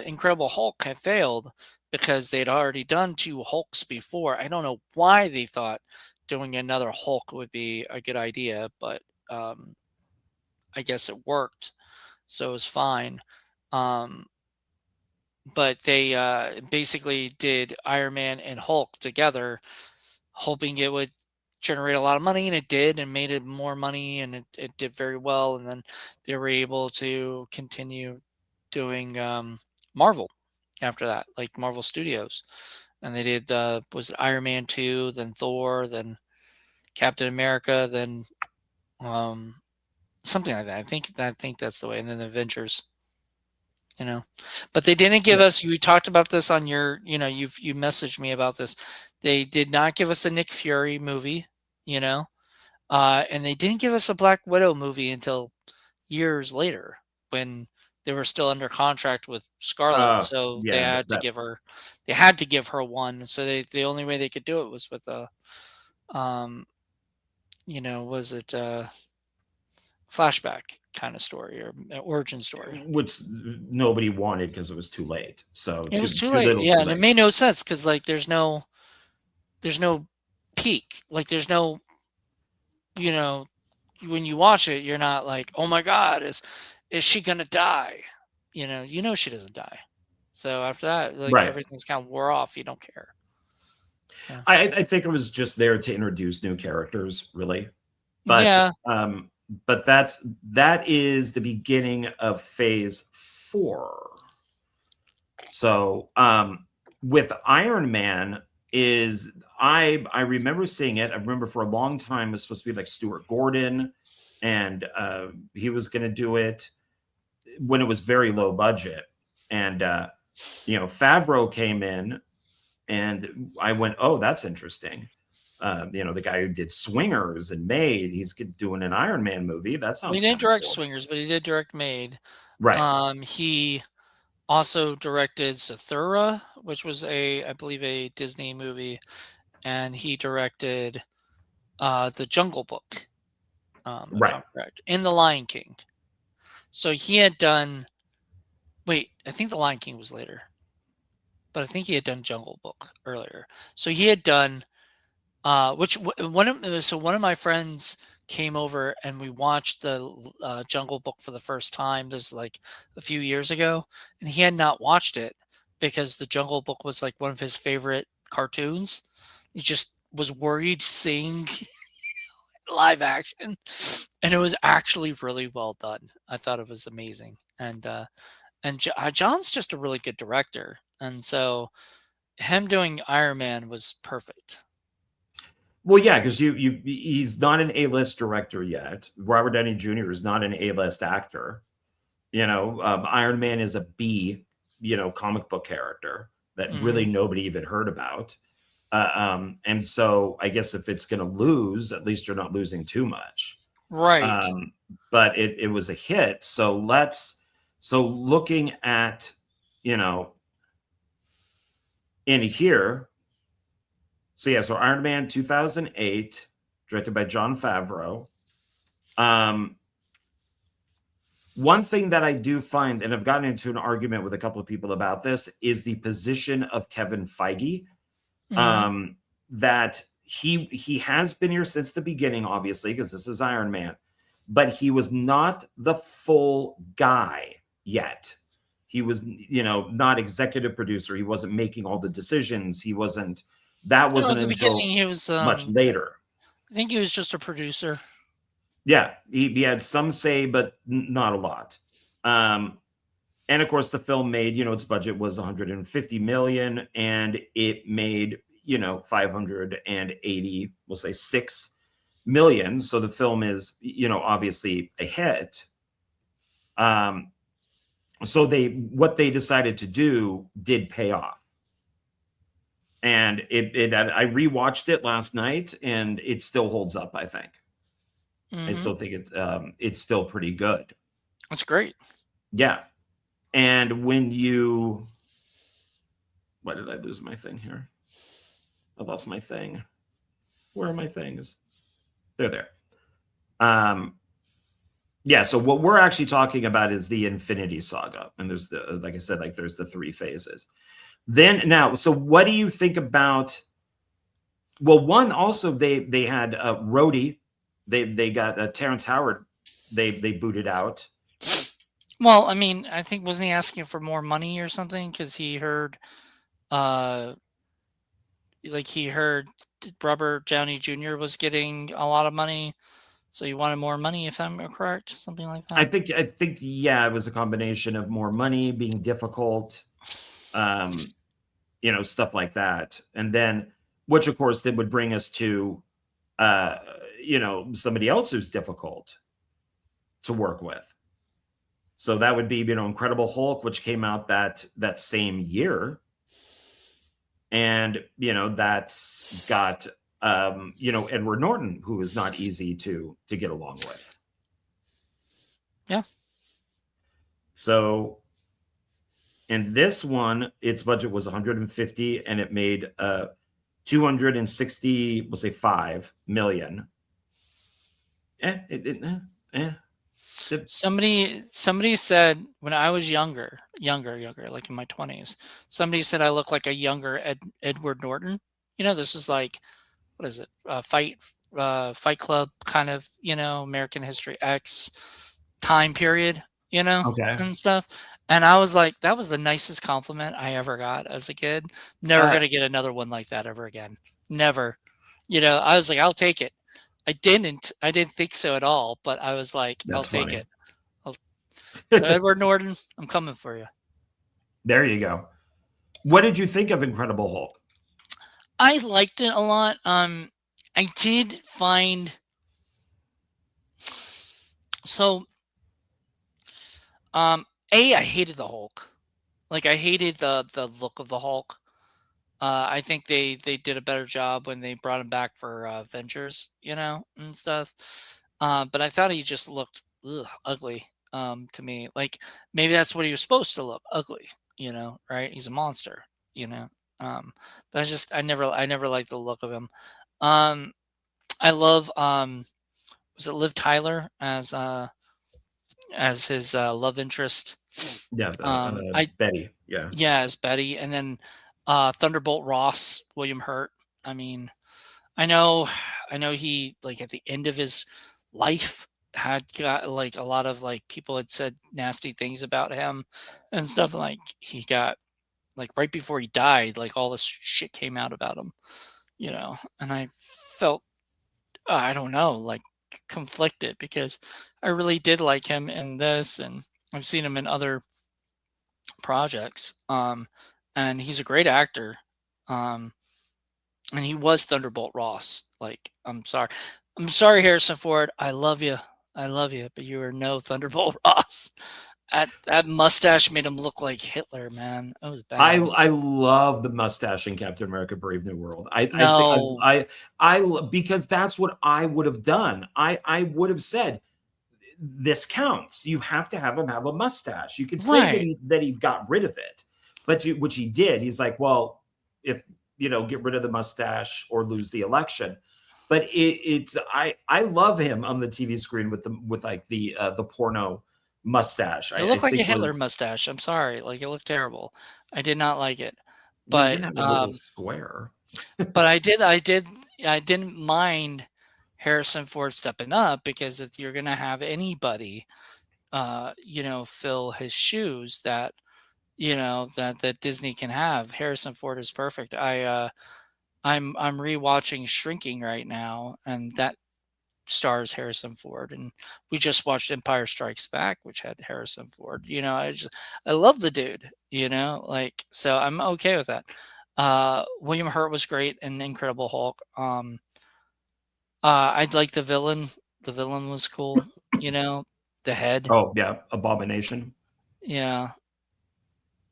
Incredible Hulk had failed because they'd already done 2 Hulks before, I don't know why they thought doing another Hulk would be a good idea, but I guess it worked, so it was fine. But they basically did Iron Man and Hulk together, hoping it would generate a lot of money, and it did, and made it more money, and it did very well. And then they were able to continue doing Marvel after that, like Marvel Studios. And they did, was it Iron Man 2, then Thor, then Captain America, then something like that. I think that's the way. And then the Avengers. You know, but they didn't give us. You talked about this on your. You know, you messaged me about this. They did not give us a Nick Fury movie. You know, and they didn't give us a Black Widow movie until years later when they were still under contract with Scarlett. So they had to give her. They had to give her one. So the only way they could do it was with a, you know, was it flashback kind of story or origin story, which nobody wanted because it was too late. So it was too late. Yeah, and it made no sense because like there's no peak. Like there's no, you know, when you watch it, you're not like, oh my god, is she gonna die? You know she doesn't die. So after that, like Right. everything's kind of wore off. You don't care. I think it was just there to introduce new characters, really. But Yeah. that is the beginning of phase 4. So with Iron Man is I remember seeing it. I remember for a long time it was supposed to be like Stuart Gordon, and he was going to do it when it was very low budget. And Favreau came in, and I went, "Oh, that's interesting." The guy who did Swingers and Made, he's doing an Iron Man movie. That Well, he sounds didn't kind of direct cool. Swingers, but he did direct Made. Right. He also directed Zathura, which was I believe, a Disney movie, and he directed The Jungle Book, if Right. I'm correct, and The Lion King. So he had done. Wait, I think The Lion King was later, but I think he had done Jungle Book earlier. So he had done one of my friends came over and we watched the Jungle Book for the first time. This like a few years ago, and he had not watched it because the Jungle Book was like one of his favorite cartoons. He just was worried seeing live action, and it was actually really well done. I thought it was amazing, and John's just a really good director, and so him doing Iron Man was perfect. Well, yeah, because he's not an A-list director yet. Robert Downey Jr. is not an A-list actor. Iron Man is a B, comic book character that really nobody even heard about. And so I guess if it's going to lose, at least you're not losing too much. Right. But it was a hit. So looking at, in here. So yeah, so Iron Man 2008, directed by Jon Favreau. One thing that I do find, and I've gotten into an argument with a couple of people about this, is the position of Kevin Feige. That he has been here since the beginning, obviously, because this is Iron Man, but he was not the full guy yet. He was, not executive producer. He wasn't making all the decisions. He wasn't. That wasn't at the until beginning he was much later. I think he was just a producer. Yeah, he had some say, but not a lot. And of course, the film made, its budget was 150 million, and it made 580, we'll say 6 million. So the film is, obviously a hit. So what they decided to do did pay off. And I rewatched it last night, and it still holds up, I think. I still think it's still pretty good. That's great. Yeah. And why did I lose my thing here? I lost my thing. Where are my things? They're there. Yeah, so what we're actually talking about is the Infinity Saga. And there's like I said, there's the 3 phases. So what do you think about, well, one, also they had Rhodey. They got Terrence Howard. They booted out. Well, I mean, I think, wasn't he asking for more money or something? Because he heard, Robert Downey Jr. was getting a lot of money, so he wanted more money, if I'm correct, something like that. I think yeah, it was a combination of more money, being difficult, stuff like that, and then which of course then would bring us to, somebody else who's difficult to work with. So that would be, Incredible Hulk, which came out that same year. And, that's got, Edward Norton, who is not easy to get along with. Yeah. So in this one, its budget was 150 and it made 260, we'll say 5 million. Somebody said when I was younger, like in my 20s, somebody said I look like a younger Edward Norton. This is like, what is it? Fight Club kind of, American History X time period, Okay. and stuff. And I was like, that was the nicest compliment I ever got as a kid. Never Uh, gonna get another one like that ever again. Never. You know, I was like, I'll take it. I didn't. I didn't think so at all, but I was like, I'll that's take funny. it. I'll, so Edward Norton, I'm coming for you. There you go. What did you think of Incredible Hulk? I liked it a lot. I did find so I hated the Hulk. Like I hated the look of the Hulk. I think they did a better job when they brought him back for Ventures, you know, and stuff. But I thought he just looked ugly to me. Like maybe that's what he was supposed to look, ugly, you know, right? He's a monster, you know. But I never liked the look of him. Um, I love was it Liv Tyler as his love interest? Yeah, I Betty. Yeah. Yeah, as Betty, and then Thunderbolt Ross, William Hurt. I mean, I know, I know he like at the end of his life had got like a lot of like people had said nasty things about him and stuff. Like he got like right before he died, like all this shit came out about him, you know. And I felt I don't know, like conflicted because I really did like him in this, and I've seen him in other projects. And he's a great actor. Um, and he was Thunderbolt Ross. Like, I'm sorry, Harrison Ford. I love you, but you are no Thunderbolt Ross. That mustache made him look like Hitler, man. It was bad. I love the mustache in Captain America: Brave New World. I think No, because that's what I would have done. I would have said this counts. You have to have him have a mustache. You could say right, that he got rid of it, but which he did. He's like, well, if get rid of the mustache or lose the election. But it's I love him on the TV screen with like the porno mustache. it I looked like a think Hitler was mustache. I'm sorry, like it looked terrible. I did not like it, he but didn't have a little square. But I didn't mind Harrison Ford stepping up because if you're gonna have anybody, you know, fill his shoes that you know that Disney can have, Harrison Ford is perfect. I'm rewatching Shrinking right now, and that stars Harrison Ford, and we just watched Empire Strikes Back, which had Harrison Ford. You know, I love the dude. You know, like so I'm okay with that. William Hurt was great in Incredible Hulk. I'd like the villain. The villain was cool. You know, the head. Oh yeah, Abomination. Yeah.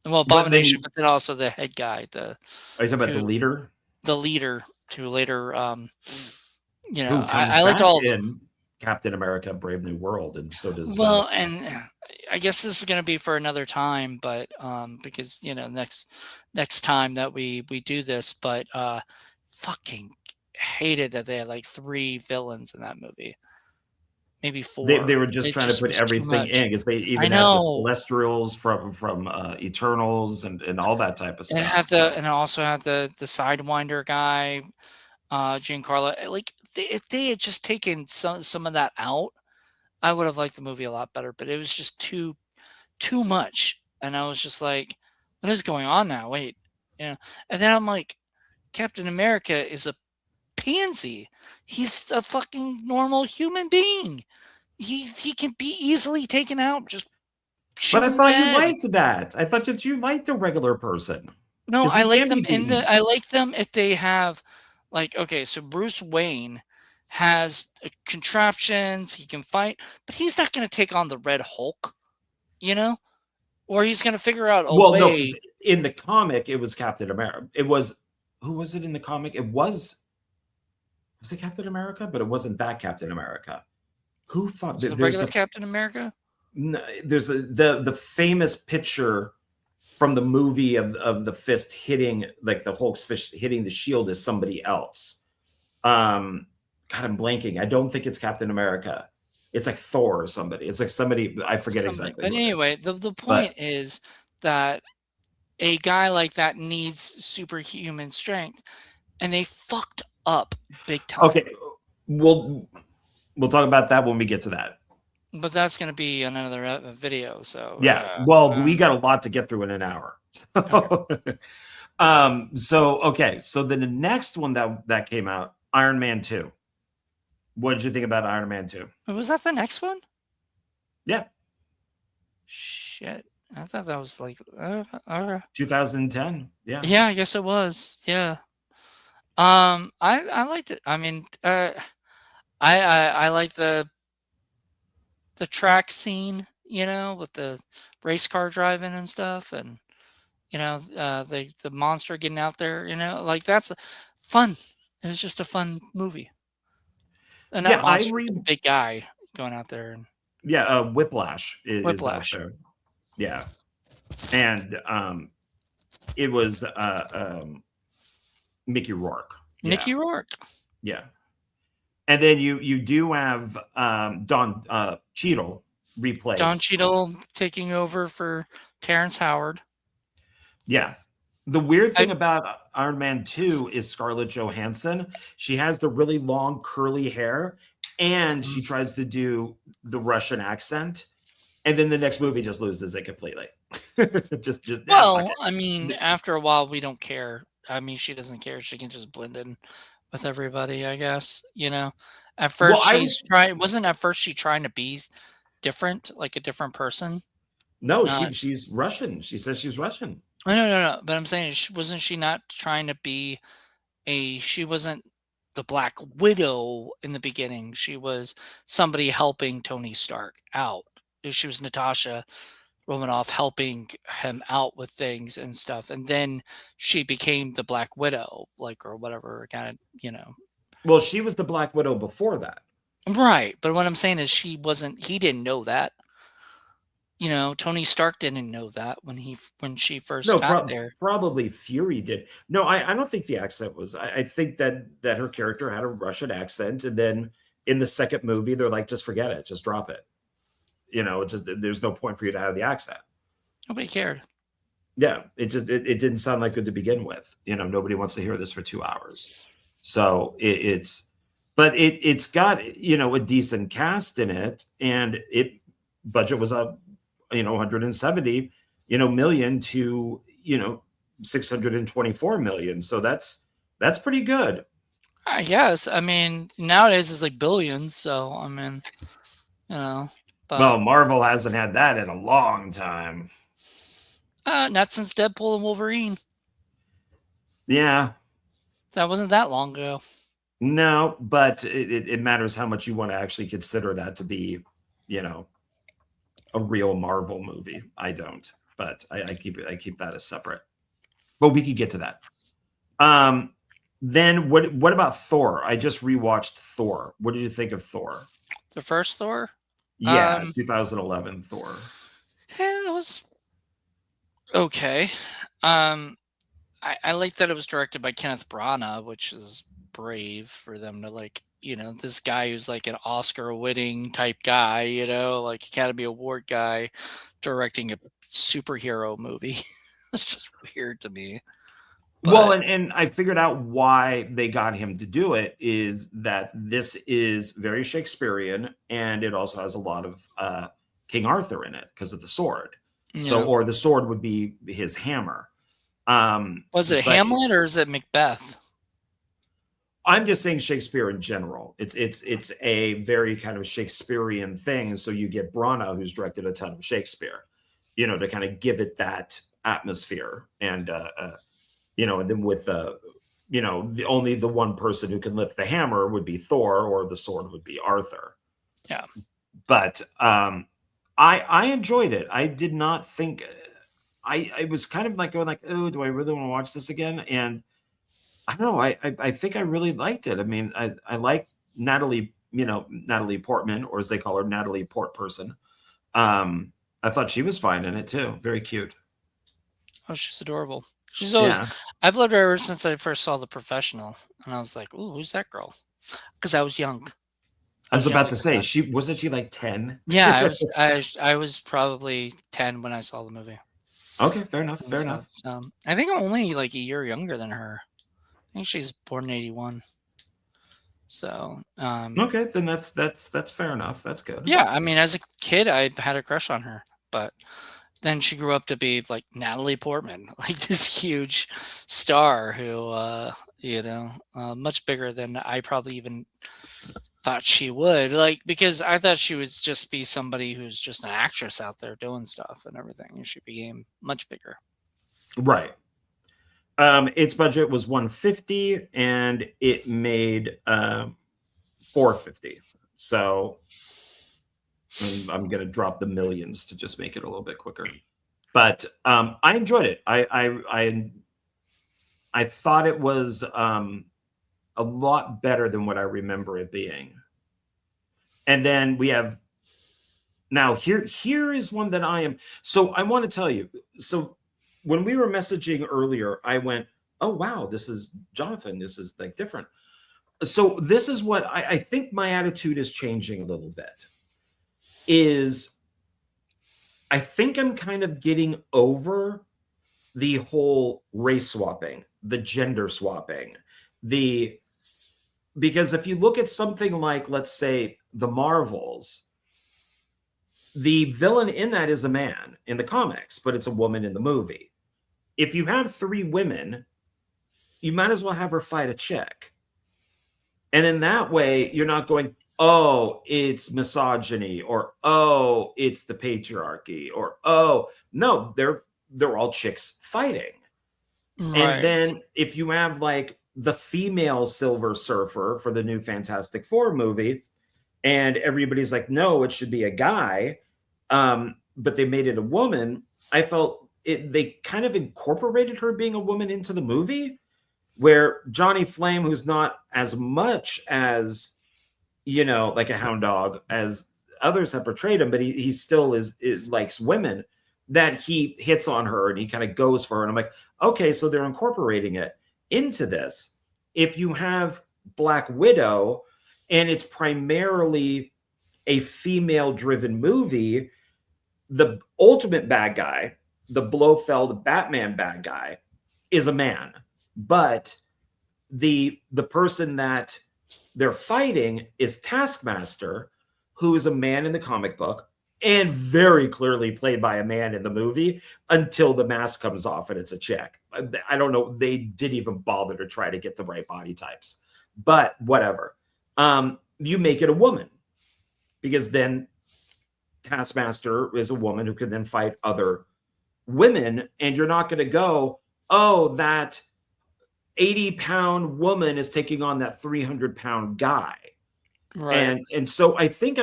Well, But Abomination, but then also the head guy, are you talking about the who leader the leader who later, you know, who comes I liked back all of them. in Captain America: Brave New World, and so does Well, and I guess this is going to be for another time, but because you know next time that we do this, but fucking hated that they had like 3 villains in that movie, maybe they 4. were just It trying to just put was too everything much. in because they I even had the know. Celestials from Eternals and all that type of And stuff. had the and also had the Sidewinder guy, Giancarlo. Like if they had just taken some of that out, I would have liked the movie a lot better. But it was just too much, and I was just like, "What is going on now? Wait, you know." And then I'm like, Captain America is a pansy. He's a fucking normal human being. He can be easily taken out. Just But shoot I him in the thought you head. liked that. I thought that you liked a regular person No, because I he like can them be in the beaten. I like them if they have like okay, so Bruce Wayne has contraptions, he can fight, but he's not going to take on the Red Hulk, you know? Or he's going to figure out a Well, no, because way. in the comic it was Captain America. It was who was it in the comic? It was it Captain America, but it wasn't that Captain America. Who fought? Was the There's regular the Captain America? there's the famous picture from the movie of the fist hitting like the Hulk's fist hitting the shield is somebody else. God, I'm blanking. I don't think it's Captain America. It's like Thor or somebody. It's like somebody I forget Something. exactly But who it is. anyway, the point But is that a guy like that needs superhuman strength, and they fucked up big okay, time. we'll we'll talk about that when we get to that. But that's going to be another video. So Yeah. Well, we got a lot to get through in an hour. okay. So then the next one that came out, Iron Man 2. What did you think about Iron Man 2? Was that the next one? Yeah. Shit. I thought that was like 2010. Yeah. Yeah, I guess it was. Yeah. I liked it. I mean, I like the track scene, you know, with the race car driving and stuff, and you know, the monster getting out there, you know, like that's fun. It was just a fun movie. And Yeah, not monster, but the big guy going out there. And yeah, Whiplash is out Whiplash. there. Yeah. And it was Mickey Rourke. Yeah. Mickey Rourke. Yeah. And then you do have Don Cheadle replaced. Don Cheadle taking over for Terrence Howard. Yeah. The weird thing about Iron Man 2 is Scarlett Johansson. She has the really long curly hair, and she tries to do the Russian accent, and then the next movie just loses it completely. just well, I mean, after a while, we don't care. I mean, she doesn't care. She can just blend in with everybody, I guess. You know, at first wasn't at first she trying to be different, like a different person? No, she's Russian. She says she's Russian. No. But I'm saying, wasn't she not trying to be she wasn't the Black Widow in the beginning. She was somebody helping Tony Stark out. She was Natasha Romanoff helping him out with things and stuff. And then she became the Black Widow, like, or whatever, kind of, you know. Well, she was the Black Widow before that. Right. But what I'm saying is he didn't know that. You know, Tony Stark didn't know that when she first got there. Probably Fury did. No, I don't think the accent was. I think that her character had a Russian accent, and then in the second movie, they're like, just forget it, just drop it. You know, there's no point for you to have the accent. Nobody cared. Yeah, it didn't sound like good to begin with. You know, nobody wants to hear this for 2 hours. So it's got, you know, a decent cast in it, and budget was up, you know, 170, you know, million to, you know, 624 million. So that's pretty good. I guess. I mean, nowadays it's like billions. So, I mean, you know. But, well, Marvel hasn't had that in a long time. Not since Deadpool and Wolverine. Yeah. That wasn't that long ago. No, but it matters how much you want to actually consider that to be, you know, a real Marvel movie. I don't, but I keep that as separate. But we could get to that. Then what about Thor? I just rewatched Thor. What did you think of Thor? The first Thor? Yeah, 2011 Thor. Yeah, it was okay. I like that it was directed by Kenneth Branagh, which is brave for them to, like, you know, this guy who's like an Oscar-winning type guy, you know, like Academy Award guy, directing a superhero movie. It's just weird to me. But, well, and I figured out why they got him to do it is that this is very Shakespearean, and it also has a lot of King Arthur in it because of the sword. Yeah. So, or the sword would be his hammer. Was it Hamlet or is it Macbeth? I'm just saying Shakespeare in general. It's a very kind of Shakespearean thing. So you get Branagh, who's directed a ton of Shakespeare, you know, to kind of give it that atmosphere. And you know, and then with you know, only the one person who can lift the hammer would be Thor, or the sword would be Arthur. Yeah. But I enjoyed it. I did not think I was kind of like going like, oh, do I really want to watch this again? And I don't know. I think I really liked it. I mean, I like Natalie, you know, Natalie Portman, or as they call her, Natalie Portperson. I thought she was fine in it too. Very cute. Oh, she's adorable. She's always. Yeah. I've loved her ever since I first saw The Professional, and I was like, "Ooh, who's that girl?" Because I was young. I was about to say, wasn't she like 10? Yeah, I was probably 10 when I saw the movie. Okay, fair enough. Fair enough. So, I think I'm only like a year younger than her. I think she's born in 81. So Okay, then that's fair enough. That's good. yeah, I mean, as a kid, I had a crush on her, but then she grew up to be like Natalie Portman, like this huge star who, much bigger than I probably even thought she would. Like, because I thought she would just be somebody who's just an actress out there doing stuff and everything. And she became much bigger. Right. Its budget was 150 and it made 450. So I'm gonna drop the millions to just make it a little bit quicker. But I enjoyed it. I thought it was a lot better than what I remember it being. And then we have now here is one that I am. So I want to tell you. So when we were messaging earlier, I went, oh, wow, this is Jonathan. This is like different. So this is what I think my attitude is changing a little bit. Is I think I'm kind of getting over the whole race swapping, the gender swapping, because if you look at something like, let's say, the Marvels, the villain in that is a man in the comics, but it's a woman in the movie. If you have 3 women, you might as well have her fight a chick. And in that way, you're not going, oh, it's misogyny, or oh, it's the patriarchy, or oh, no, they're all chicks fighting. Right. And then if you have like the female Silver Surfer for the new Fantastic Four movie, and everybody's like, no, it should be a guy, but they made it a woman, I felt they kind of incorporated her being a woman into the movie, where Johnny Flame, who's not as much as, like a hound dog as others have portrayed him, but he still is likes women, that he hits on her and he kind of goes for her. And I'm like, okay, so they're incorporating it into this. If you have Black Widow and it's primarily a female-driven movie, the ultimate bad guy, the Blofeld Batman bad guy, is a man. But the person that they're fighting is Taskmaster, who is a man in the comic book and very clearly played by a man in the movie, until the mask comes off and it's a chick. I don't know. They didn't even bother to try to get the right body types, but whatever. You make it a woman, because then Taskmaster is a woman who can then fight other women, and you're not going to go, oh, that 80-pound woman is taking on that 300-pound guy. Right. And so I think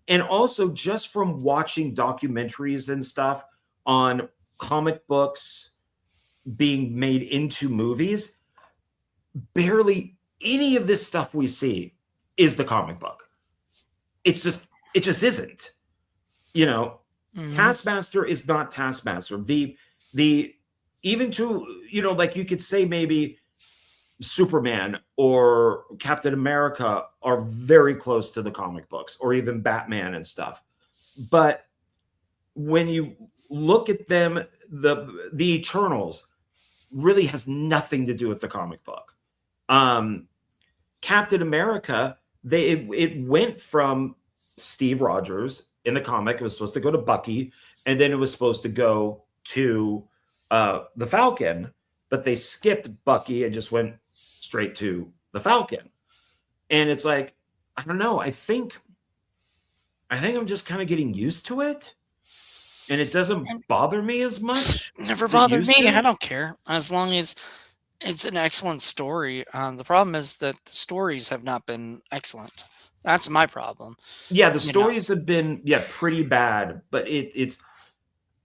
and also just from watching documentaries and stuff on comic books being made into movies, barely any of this stuff we see is the comic book. It just isn't. Taskmaster is not Taskmaster. The even to, like you could say maybe Superman or Captain America are very close to the comic books, or even Batman and stuff. But when you look at them, the Eternals really has nothing to do with the comic book. Captain America, it went from Steve Rogers in the comic. It was supposed to go to Bucky, and then it was supposed to go to the Falcon, but they skipped Bucky and just went straight to the Falcon. And it's like, I don't know. I think I'm just kind of getting used to it, and it doesn't bother me as much. Never bothered me. I don't care, as long as it's an excellent story. The problem is that the stories have not been excellent. That's my problem. Yeah, the stories have been pretty bad, but it's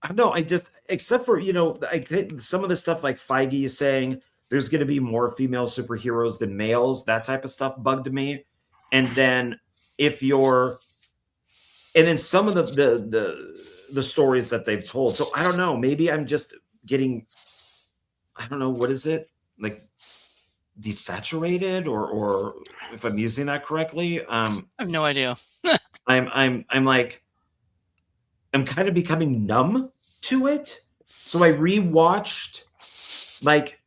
I don't know. I just, except for I think some of the stuff like Feige is saying there's going to be more female superheroes than males. That type of stuff bugged me. And then some of the stories that they've told. So I don't know. Maybe I'm just getting, I don't know, what is it, like desaturated, or if I'm using that correctly. I have no idea. I'm kind of becoming numb to it. So I rewatched like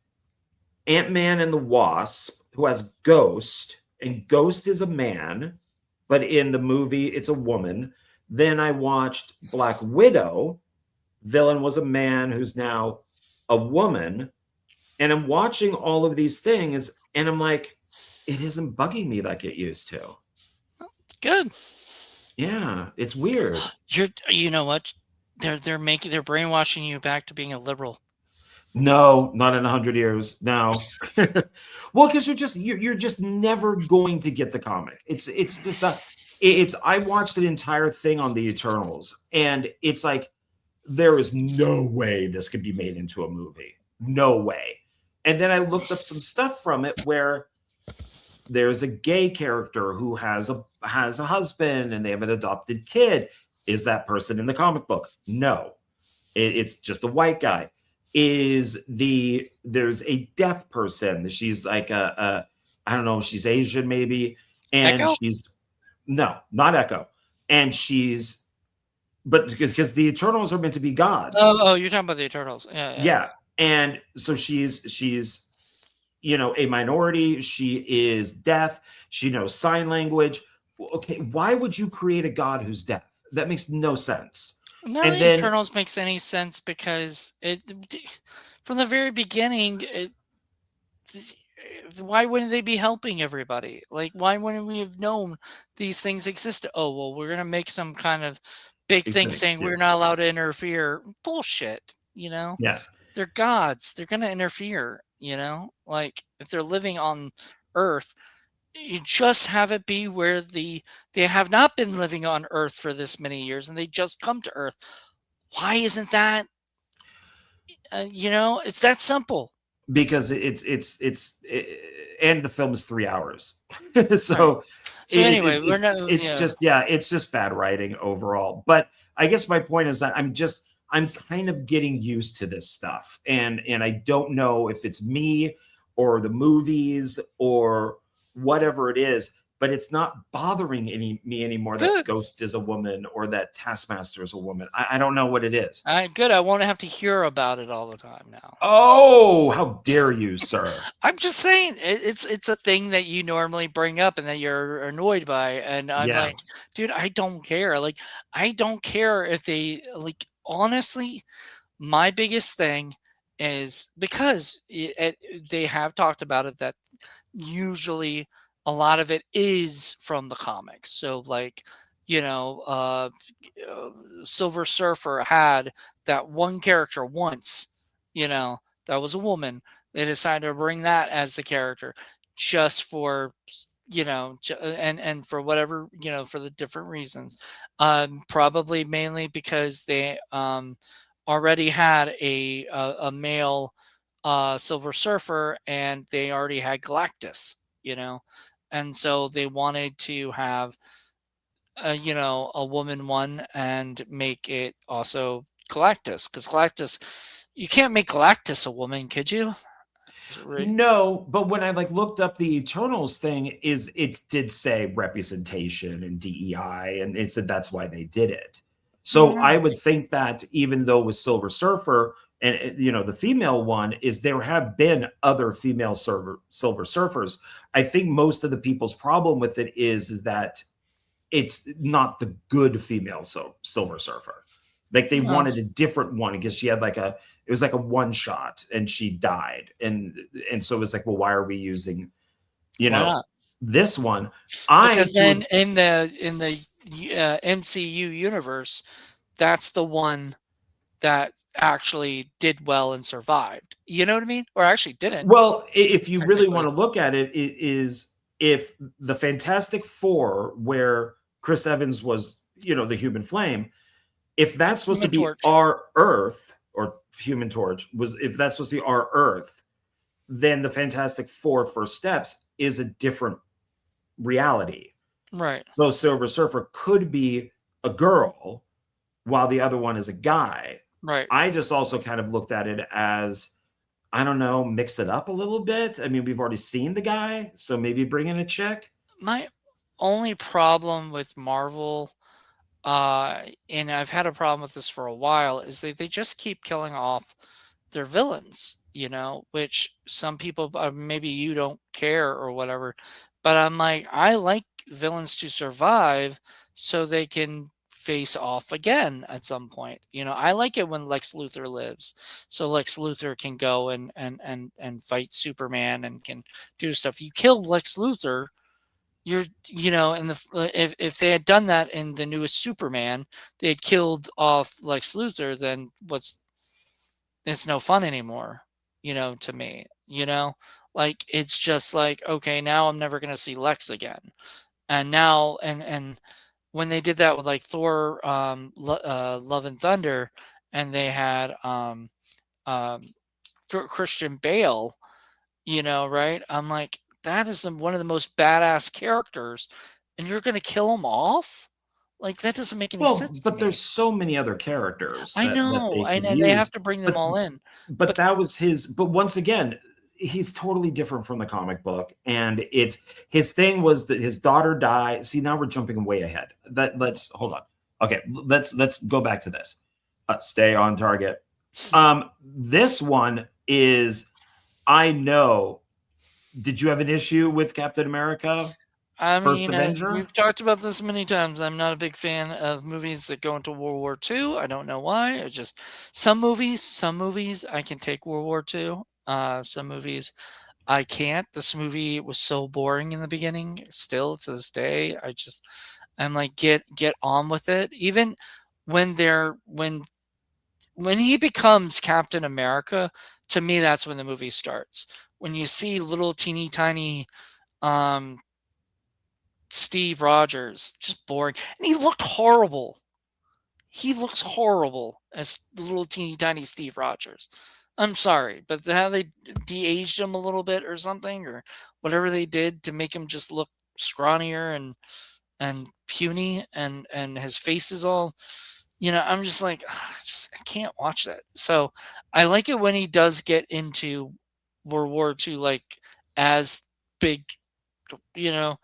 Ant-Man and the Wasp, who has Ghost, and Ghost is a man, but in the movie it's a woman. Then I watched Black Widow. Villain was a man who's now a woman. And I'm watching all of these things, and I'm like, it isn't bugging me like it used to. Good. Yeah, it's weird. You know what? They're brainwashing you back to being a liberal. No, not in 100 years. No. Well, because you're just never going to get the comic. It's just I watched the entire thing on the Eternals, and it's like there is no way this could be made into a movie. No way. And then I looked up some stuff from it where there's a gay character who has a husband and they have an adopted kid. Is that person in the comic book? No. It's just a white guy. There's a deaf person. She's like I don't know, she's Asian maybe. And Echo? No, not Echo. And but because the Eternals are meant to be gods. Oh, you're talking about the Eternals. Yeah. And so she's a minority. She is deaf. She knows sign language. Okay, why would you create a god who's deaf? That makes no sense. None of the Eternals makes any sense because from the very beginning, why wouldn't they be helping everybody? Like, why wouldn't we have known these things existed? Oh, well, we're going to make some kind of big thing saying we're not allowed to interfere. Bullshit, Yeah. They're gods. They're going to interfere, Like, if they're living on Earth, you just have it be where they have not been living on Earth for this many years and they just come to Earth. Why isn't that, it's that simple. Because and the film is 3 hours. So anyway, it's just bad writing overall. But I guess my point is that I'm kind of getting used to this stuff. And I don't know if it's me or the movies or whatever it is, but it's not bothering me anymore that Ghost is a woman or that Taskmaster is a woman. I don't know what it is. Good. I won't have to hear about it all the time now. Oh, how dare you, sir. I'm just saying it's a thing that you normally bring up and that you're annoyed by. And I'm like, dude, I don't care. Like, I don't care if they, like, honestly, my biggest thing is because they have talked about it that usually a lot of it is from the comics. So, like, Silver Surfer had that one character once, that was a woman. They decided to bring that as the character just for, and for whatever, for the different reasons. Probably mainly because they already had a male Silver Surfer, and they already had Galactus, and so they wanted to have a woman one and make it also Galactus, because Galactus, you can't make Galactus a woman, could you? No, but when I looked up the Eternals thing, it did say representation and DEI, and it said that's why they did it. So I would think that even though with Silver Surfer and the female one is there have been other female Silver Surfers. I think most of the people's problem with it is that it's not the good female Silver Surfer. Like, they wanted a different one because she had it was like a one shot and she died. And so it was like, well, why are we using, this one? Because then in the MCU universe, that's the one that actually did well and survived. You know what I mean? Or actually didn't. Well, if you really want to look at it, it is if the Fantastic Four, where Chris Evans was, the Human Flame, if that's supposed to be our Earth, or Human Torch if that's supposed to be our Earth, then the Fantastic Four First Steps is a different reality. Right. So Silver Surfer could be a girl while the other one is a guy. Right. I just also kind of looked at it as, I don't know, mix it up a little bit. I mean, we've already seen the guy, so maybe bring in a chick. My only problem with Marvel, and I've had a problem with this for a while, is they just keep killing off their villains. you know, which some people, maybe you don't care or whatever, but I'm like, I like villains to survive so they can face off again at some point. You know, I like it when Lex Luthor lives, so Lex Luthor can go and fight Superman and can do stuff. You kill Lex Luthor, you're, you know, in the if they had done that in the newest Superman, they had killed off Lex Luthor, then it's no fun anymore, you know, to me, you know? Like, it's just like, okay, now I'm never gonna see Lex again. And now and when they did that with, like, Thor, Love and Thunder, and they had, um, Christian Bale, you know, right? I'm like, that is one of the most badass characters, and you're gonna kill him off? Like, that doesn't make any Well, sense to but there's me. so many other characters I that know, they could and they have use, to bring them but all in. but But that was his. But once again, he's totally different from the comic book, and it's his thing was that his daughter died. See, now we're jumping way ahead. That let's hold on. Okay, let's go back to this. Stay on target. This one is, I know. Did you have an issue with Captain America? I First mean, Avenger? we've talked about this many times. I'm not a big fan of movies that go into World War II. I don't know why. It's just some movies I can take World War II. Some movies I can't. This movie was so boring in the beginning. Still to this day, I'm like, get on with it. Even when they're when he becomes Captain America, to me that's when the movie starts. When you see little teeny tiny um Steve Rogers, just boring. And he looked horrible. He looks horrible as the little teeny tiny Steve Rogers. I'm sorry, but how they de-aged him a little bit or something, or whatever they did to make him just look scrawnier and puny, and his face is all, you know, I'm just like, I can't watch that. So I like it when he does get into World War II, like, as big, you know,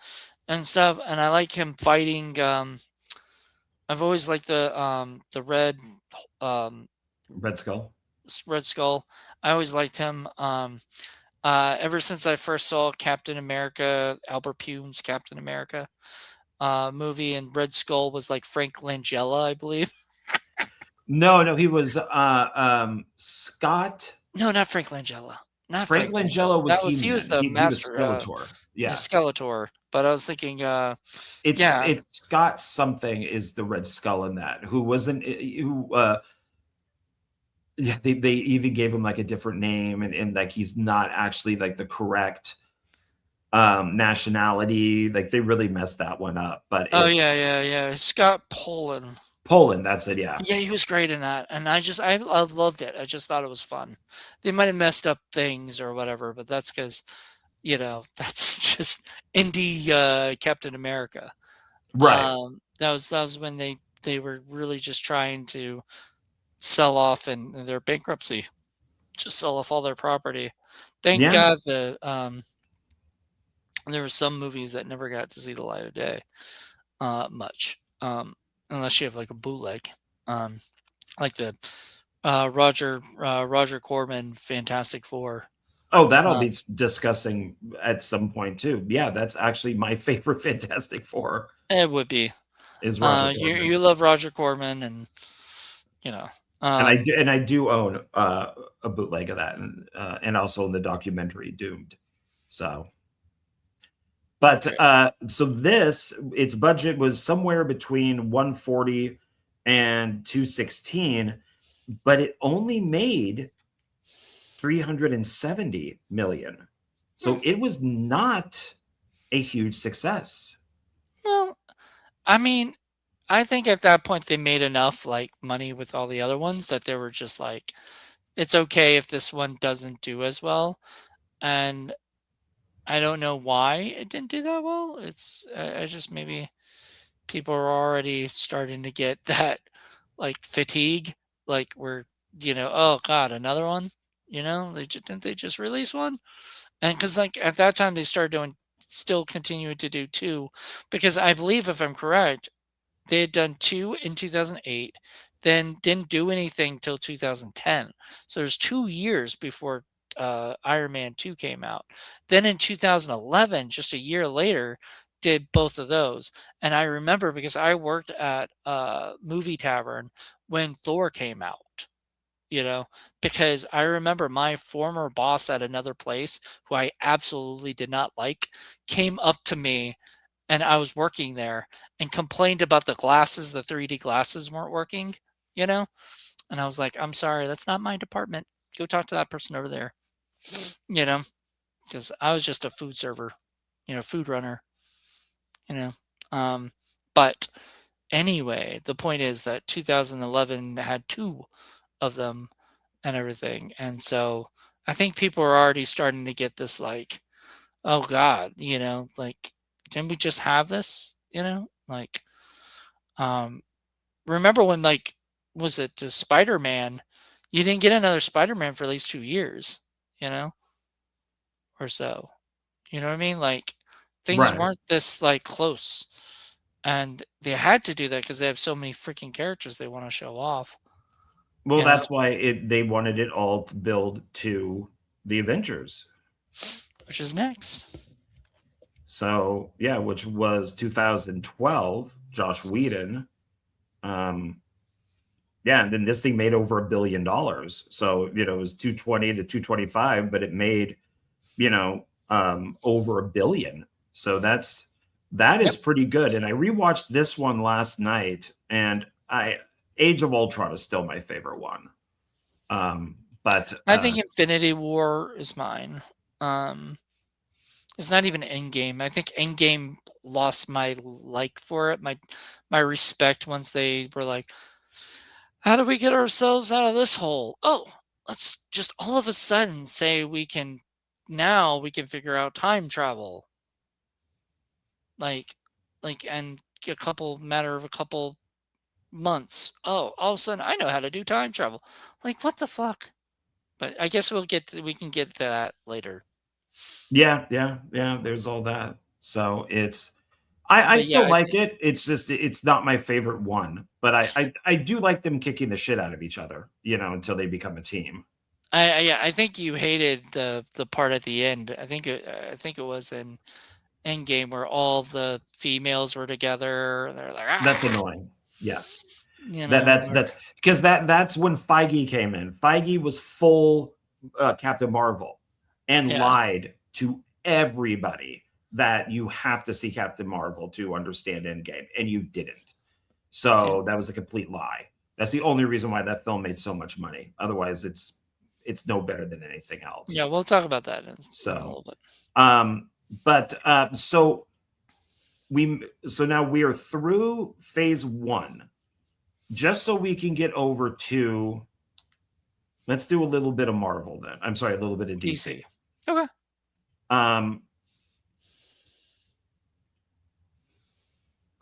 and stuff. And I like him fighting. I've always liked the um Red Skull. Red Skull. I always liked him. Ever since I first saw Captain America, Albert Pune's Captain America movie, and Red Skull was like Frank Langella, I believe. No, he was Scott. No, not Frank Langella. Not Frank Frank Langella. Langella was That was he was He-Man. the He was master Skeletor. the Yeah. Skeletor. But I was thinking, yeah, It's Scott something is the Red Skull in that, who wasn't who yeah, they even gave him like a different name, and like he's not actually like the correct nationality. Like they really messed that one up. But oh it's yeah. Scott Poland. Poland, that's it, yeah. Yeah, he was great in that, and I loved it. I just thought it was fun. They might have messed up things or whatever, but that's because, you know, that's just indie Captain America. Right. That was when they were really just trying to sell off in their bankruptcy, just sell off all their property. Thank Yeah. God there were some movies that never got to see the light of day much, unless you have like a bootleg, um, like the Roger Corman Fantastic Four. Oh, that I'll Uh, be discussing at some point too. Yeah, that's actually my favorite Fantastic Four it would be. is Roger You Corman. love Roger Corman, and you know, And I do own a bootleg of that, and also in the documentary Doomed. So, but so its budget was somewhere between 140 and 216, but it only made 370 million. So it was not a huge success. well, I mean, I think at that point they made enough like money with all the other ones that they were just like, it's okay if this one doesn't do as well. And I don't know why it didn't do that well. It's I just maybe people are already starting to get that like fatigue, like we're, you know, oh god, another one. You know, didn't they just release one? And because like at that time they started doing, still continuing to do two, because I believe if I'm correct, they had done two in 2008, then didn't do anything till 2010. So there's 2 years before Iron Man 2 came out. Then in 2011, just a year later, did both of those. And I remember because I worked at a movie tavern when Thor came out, because I remember my former boss at another place, who I absolutely did not like, came up to me, and I was working there, and complained about the 3D glasses weren't working, you know? And I was like, "I'm sorry, that's not my department. Go talk to that person over there." You know, because I was just a food server, food runner, you know. But anyway, the point is that 2011 had 2 of them and everything. And so I think people are already starting to get this like, oh God, like, didn't we just have this? Like, remember when, like, was it the Spider-Man? You didn't get another Spider-Man for at least 2 years, or so. You know what I mean? Like, things Right. weren't this like close. And they had to do that because they have so many freaking characters they want to show off. Well, You know, that's why they wanted it all to build to the Avengers. which is next. So yeah, which was 2012, Josh Whedon. Yeah, and then this thing made over $1 billion. So, it was 220 to 225, but it made, over $1 billion. So that is Yep. pretty good. And I rewatched this one last night, and Age of Ultron is still my favorite one. But I think Infinity War is mine. It's not even Endgame. I think Endgame lost my like for it, my respect once they were like, how do we get ourselves out of this hole? Oh, let's just all of a sudden say we can figure out time travel. Like, and matter of a couple months. Oh, all of a sudden I know how to do time travel. Like, what the fuck? But I guess we can get to that later. yeah, there's all that. So I But yeah, still like it. It's just it's not my favorite one, but I do like them kicking the shit out of each other, until they become a team. I think you hated the part at the end. I think it was in Endgame where all the females were together. And they're like, That's annoying. Yeah. you That know, that's that's because that's when Feige came in. Feige was full Captain Marvel and yeah, lied to everybody that you have to see Captain Marvel to understand Endgame, and you didn't. yeah, So that was a complete lie. That's the only reason why that film made so much money. Otherwise, it's no better than anything yeah. else. We'll talk about that in a So, little bit. but so now we are through phase 1. Just so we can get over to, let's do a little bit of Marvel then. I'm sorry, a little bit of DC. Okay.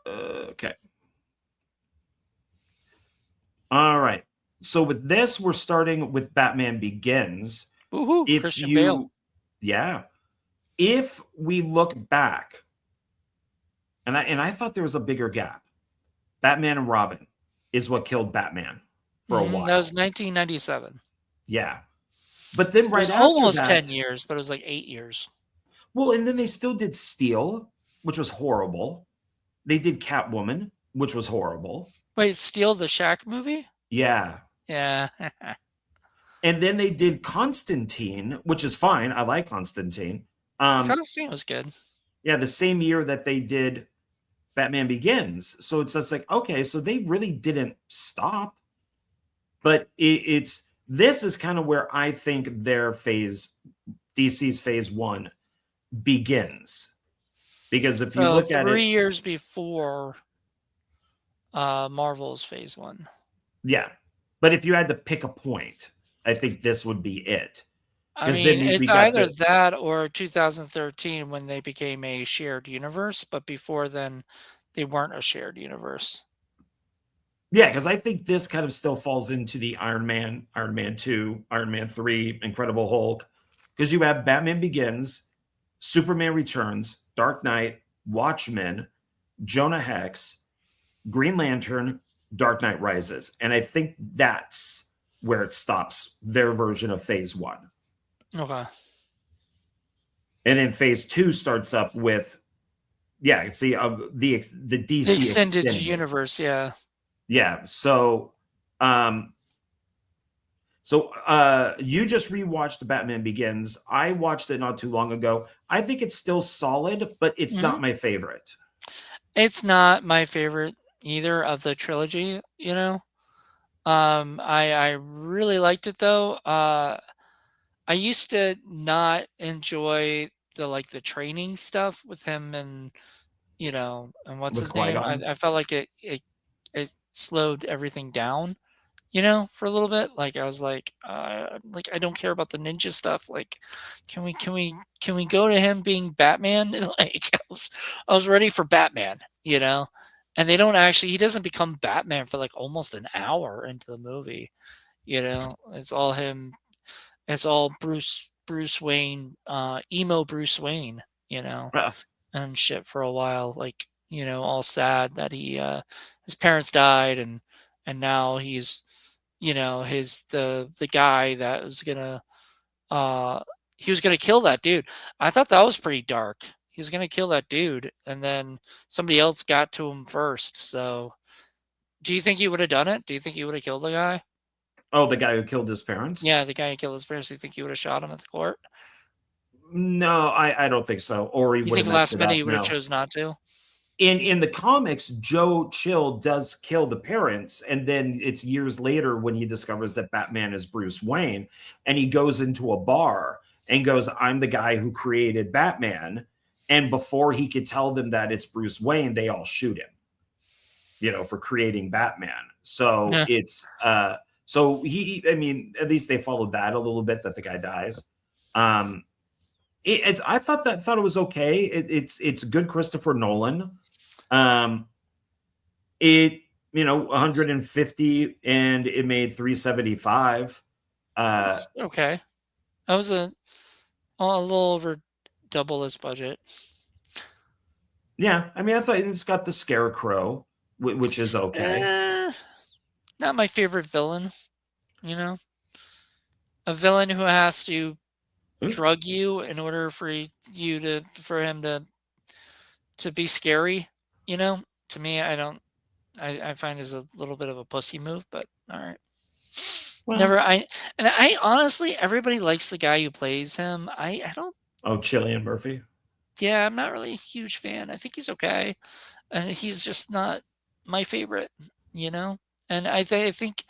Okay. All right. So with this, we're starting with Batman Begins. Woohoo! If Christian Bale. yeah, if we look back, and I thought there was a bigger gap. Batman and Robin is what killed Batman for a while. That was 1997. Yeah. But then It right was after almost that, 10 years, but it was like 8 years. well, and then they still did Steel, which was horrible. They did Catwoman, which was horrible. Wait, Steal the Shack movie? Yeah. Yeah. And then they did Constantine, which is fine. I like Constantine. Constantine was good. Yeah, the same year that they did Batman Begins. So it's just like, okay, so they really didn't stop. But this is kind of where I think DC's phase 1 begins. Because if you So look at 3 it, years before Marvel's phase 1. yeah. But if you had to pick a point, I think this would be it. I Then mean, it's we got either that or 2013 when they became a shared universe, but before then, they weren't a shared universe. Yeah, because I think this kind of still falls into the Iron Man 2, Iron Man 3, Incredible Hulk, because you have Batman Begins, Superman Returns, Dark Knight, Watchmen, Jonah Hex, Green Lantern, Dark Knight Rises. And I think that's where it stops their version of phase 1. Okay. And then phase 2 starts up with, yeah, see, the DC The extended extended. universe, yeah. Yeah. So, you just rewatched Batman Begins. I watched it not too long ago. I think it's still solid, but it's Mhm. not my favorite. It's not my favorite either of the trilogy, you know? I really liked it though. I used to not enjoy the training stuff with him and, and what's With his name? Qui-Gon. I felt like it slowed everything down, for a little bit. Like I was like I don't care about the ninja stuff. Like, can we go to him being Batman? Like I was ready for Batman, and they don't actually. He doesn't become Batman for like almost an hour into the movie. It's all him. It's all Bruce Wayne, emo Bruce Wayne. Uh, And shit for a while, like, all sad that his parents died, and now he's, the guy that was gonna uh he was gonna kill that dude. I thought that was pretty dark. He was gonna kill that dude, and then somebody else got to him first. So, do you think he would have done it? Do you think he would have killed the guy? oh, the guy who killed his parents? Yeah, the guy who killed his parents. Do you think he would have shot him at the court? No, I don't think so. Or he You would have think messed last it minute up. he would have No. chose not to? In the comics, Joe Chill does kill the parents, and then it's years later when he discovers that Batman is Bruce Wayne, and he goes into a bar and goes, "I'm the guy who created Batman." And before he could tell them that it's Bruce Wayne, they all shoot him, for creating Batman. So Yeah. I mean, at least they followed that a little bit, that the guy dies. I thought it was okay. It's good Christopher Nolan. Um, 150 and it made 375. Okay. That was a little over double his budget. Yeah, I mean, I thought it's got the Scarecrow, which is okay. Not my favorite villain, you know? A villain who has to drug you in order for him to be scary, To me, I find is a little bit of a pussy move, but all right. Well, I honestly, everybody likes the guy who plays him. I don't. oh, Cillian Murphy. Yeah, I'm not really a huge fan. I think he's okay, and he's just not my favorite, And I think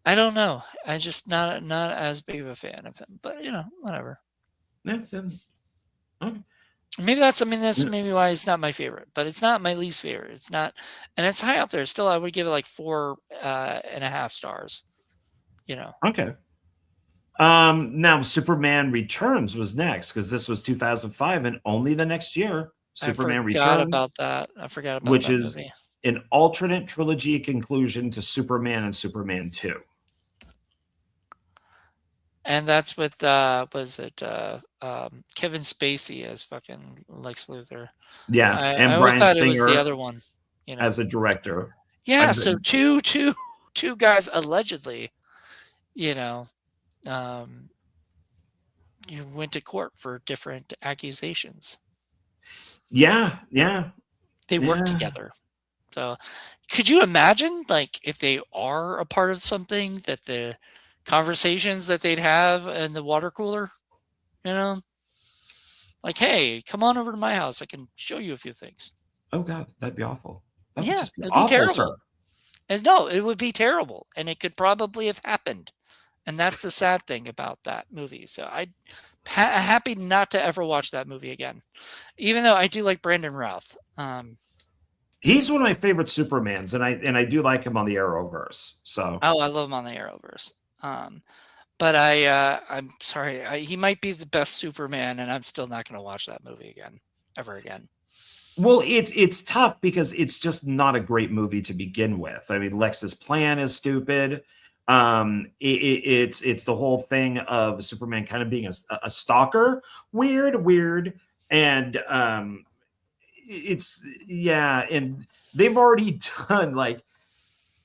I don't know. I just not as big of a fan of him, but whatever. Yeah, okay. Maybe that's maybe why it's not my favorite, but it's not my least favorite. It's not, and it's high up there. Still, I would give it like 4.5 stars. Okay. Now Superman Returns was next, because this was 2005, and only the next year Superman I forgot Returns, about that. I forgot about which that is movie. an alternate trilogy conclusion to Superman and Superman 2. And that's with Kevin Spacey as fucking Lex Luthor. Yeah, I and always Bryan thought it was the Singer other one. as a director. Yeah, so two guys allegedly, um, you went to court for different accusations. Yeah. They work together. So, could you imagine, like, if they are a part of something, that the conversations that they'd have in the water cooler, like, hey, come on over to my house. I can show you a few things. Oh God, that'd be awful. That would Yeah, just be it'd be awful, terrible. sir. And no, it would be terrible, and it could probably have happened. And that's the sad thing about that movie. So I'm happy not to ever watch that movie again, even though I do like Brandon Routh. He's one of my favorite Supermans, and I do like him on the Arrowverse. So I love him on the Arrowverse. But I'm sorry, he might be the best Superman, and I'm still not going to watch that movie again, ever again. well, it's tough because it's just not a great movie to begin with. I mean, Lex's plan is stupid. It's the whole thing of Superman kind of being a stalker, weird, and and they've already done, like,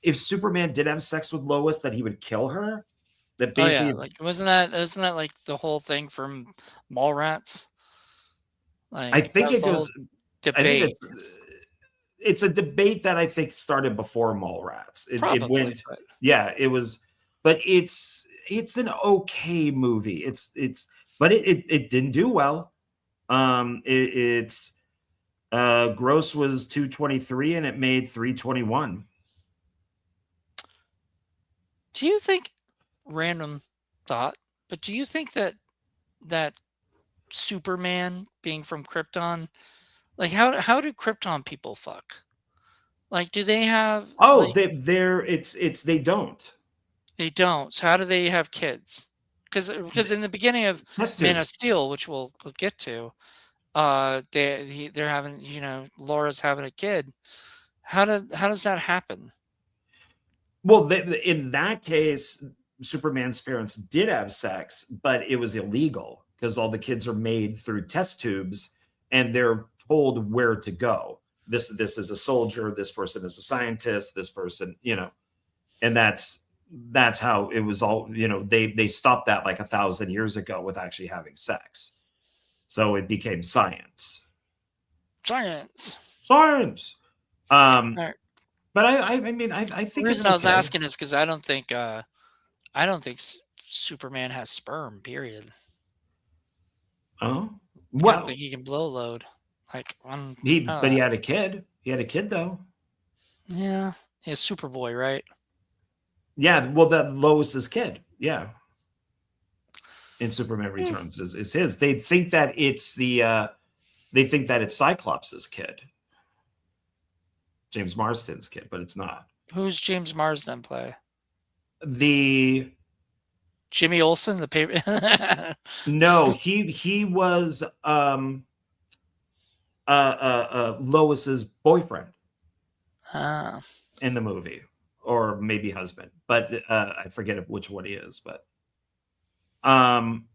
if Superman did have sex with Lois, that he would kill her. That Oh yeah, basically, like isn't that like the whole thing from Mallrats? I Like that think was it the whole goes. I think debate. it's a debate that I think started before Mallrats. It Probably, went, but yeah, it was, but it's an okay movie. But it didn't do well. It's gross was 223 and it made 321. do you think random thought, but do you think that Superman being from Krypton, like how do Krypton people fuck? Like do they have Oh, like they're they don't. they don't. So how do they have kids? Because in the beginning of Test Man of tubes. Steel, which we'll get to, they're having, Laura's having a kid. How does that happen? Well, in that case, Superman's parents did have sex, but it was illegal because all the kids are made through test tubes and they're told where to go. This is a soldier, this person is a scientist, this person, and that's how it was all, they stopped that like 1,000 years ago with actually having sex. So it became science. Science. Science. All right. But I mean I The think it's reason I was okay. asking is because I don't think Superman has sperm. Period. Oh, I don't well, think he can blow load. Like but he had a kid. He had a kid though. yeah, he's Superboy, right? Yeah, well, that Lois's kid. Yeah, in Superman Hmm. Returns is his. They think that it's Cyclops's kid, James Marsden's kid, but it's not. Who's James Marsden play? The Jimmy Olsen, the paper. No, he was Lois's boyfriend Ah, in the movie, or maybe husband, but I forget which one he is. But um,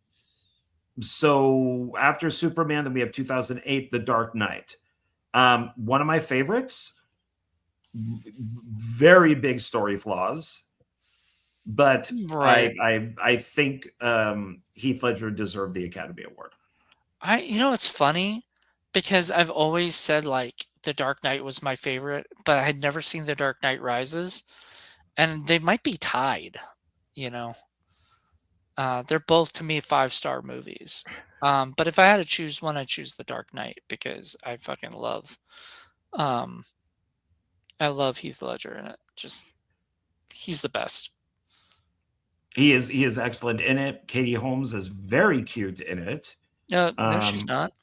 so after Superman, then we have 2008, The Dark Knight. One of my favorites. Very big story flaws, but right. I think Heath Ledger deserved the Academy Award. It's funny because I've always said like The Dark Knight was my favorite, but I had never seen The Dark Knight Rises, and they might be tied. You know, they're both to me 5-star movies. But if I had to choose one, I'd choose The Dark Knight because I fucking um, I love Heath Ledger in it. Just he's the best. He is excellent in it. Katie Holmes is very cute in it. No, no, she's Um, not.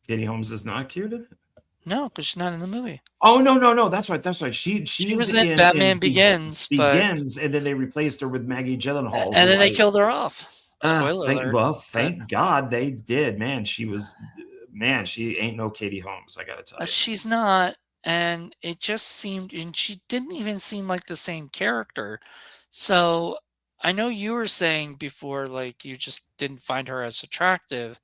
Katie Holmes is not cute in it. No, because she's not in the movie. Oh no, that's right, that's right. She She's was in Batman in Begins, but Begins, and then they replaced her with Maggie Gyllenhaal, and who then they I killed her off. Spoiler alert. But thank God they did. Man, she ain't no Katie Holmes, I gotta tell you. she's not, and it just seemed, and she didn't even seem like the same character. So I know you were saying before, like you just didn't find her as attractive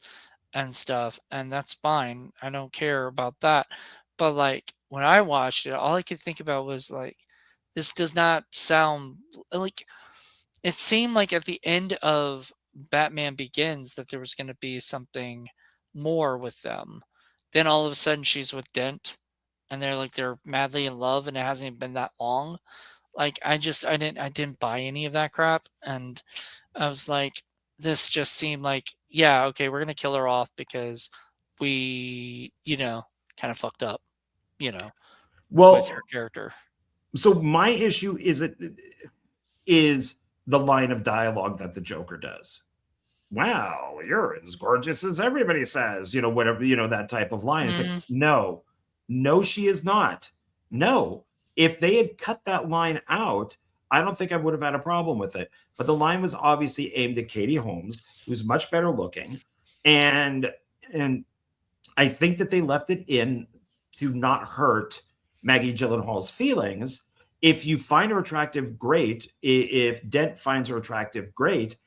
and stuff, and that's fine. I don't care about that. But like when I watched it, all I could think about was like, this does not sound like it seemed like at the end of Batman Begins that there was going to be something more with them. Then all of a sudden she's with Dent and they're madly in love and it hasn't even been that long. Like I didn't buy any of that crap and I was like this just seemed like yeah, okay, we're going to kill her off because we, kind of fucked up, you know, with her Well, character. so my issue is the line of dialogue that the Joker does. Wow, you're as gorgeous as everybody says, whatever, that type of line. It's like, Mhm. no, she is not. No, if they had cut that line out, I don't think I would have had a problem with it. But the line was obviously aimed at Katie Holmes, who's much better looking. And I think that they left it in to not hurt Maggie Gyllenhaal's feelings. If you find her attractive, great. If Dent finds her attractive, great.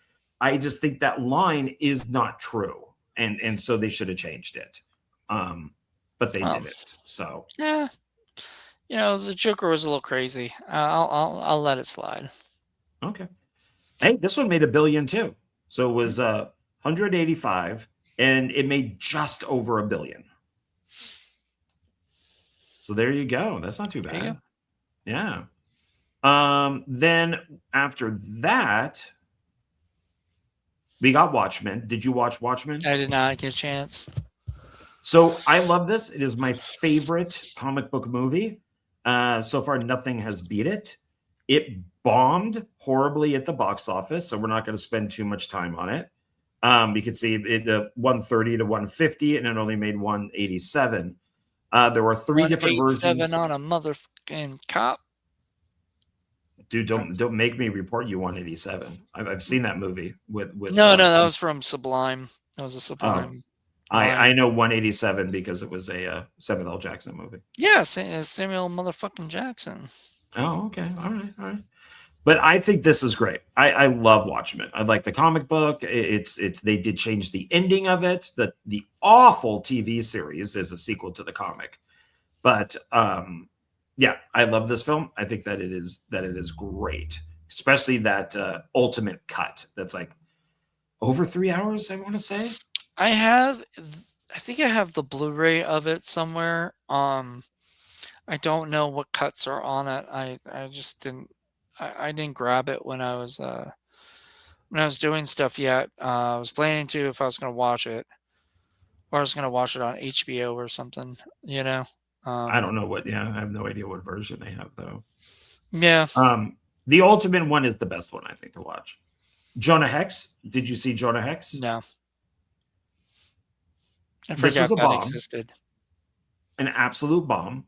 I just think that line is not true, and so they should have changed it, but they Well, didn't. So yeah, the Joker was a little crazy. I'll let it slide. okay. Hey, this one made $1 billion too. So it was 185, and it made just over $1 billion. So there you go. That's not too bad. Yeah. Then after that, we got Watchmen. Did you watch Watchmen? I did not get a chance. So I love this. It is my favorite comic book movie. So far, nothing has beat it. It bombed horribly at the box office, so we're not going to spend too much time on it. You can see it 130 to 150, and it only made 187. There were 3 different versions. on a motherfucking cop. Dude, don't make me report you 187. I've seen that movie with No, that was from Sublime. That was a Sublime. I know 187 because it was a Samuel L. Jackson movie. Yeah, Samuel motherfucking Jackson. Oh, okay. All right. But I think this is great. I love Watchmen. I like the comic book. It's they did change the ending of it. The awful TV series is a sequel to the comic. But yeah, I love this film. I think that it is great, especially that ultimate cut. That's like over 3 hours. I want to say. I think I have the Blu-ray of it somewhere. I don't know what cuts are on it. I just didn't. I didn't grab it when I was doing stuff yet. I was planning to if I was going to watch it, or I was going to watch it on HBO or something. You know. I don't know what. Yeah, I have no idea what version they have though. Yeah. The Ultimate one is the best one I think to watch. Jonah Hex. Did you see Jonah Hex? No. I forgot that existed. An absolute bomb.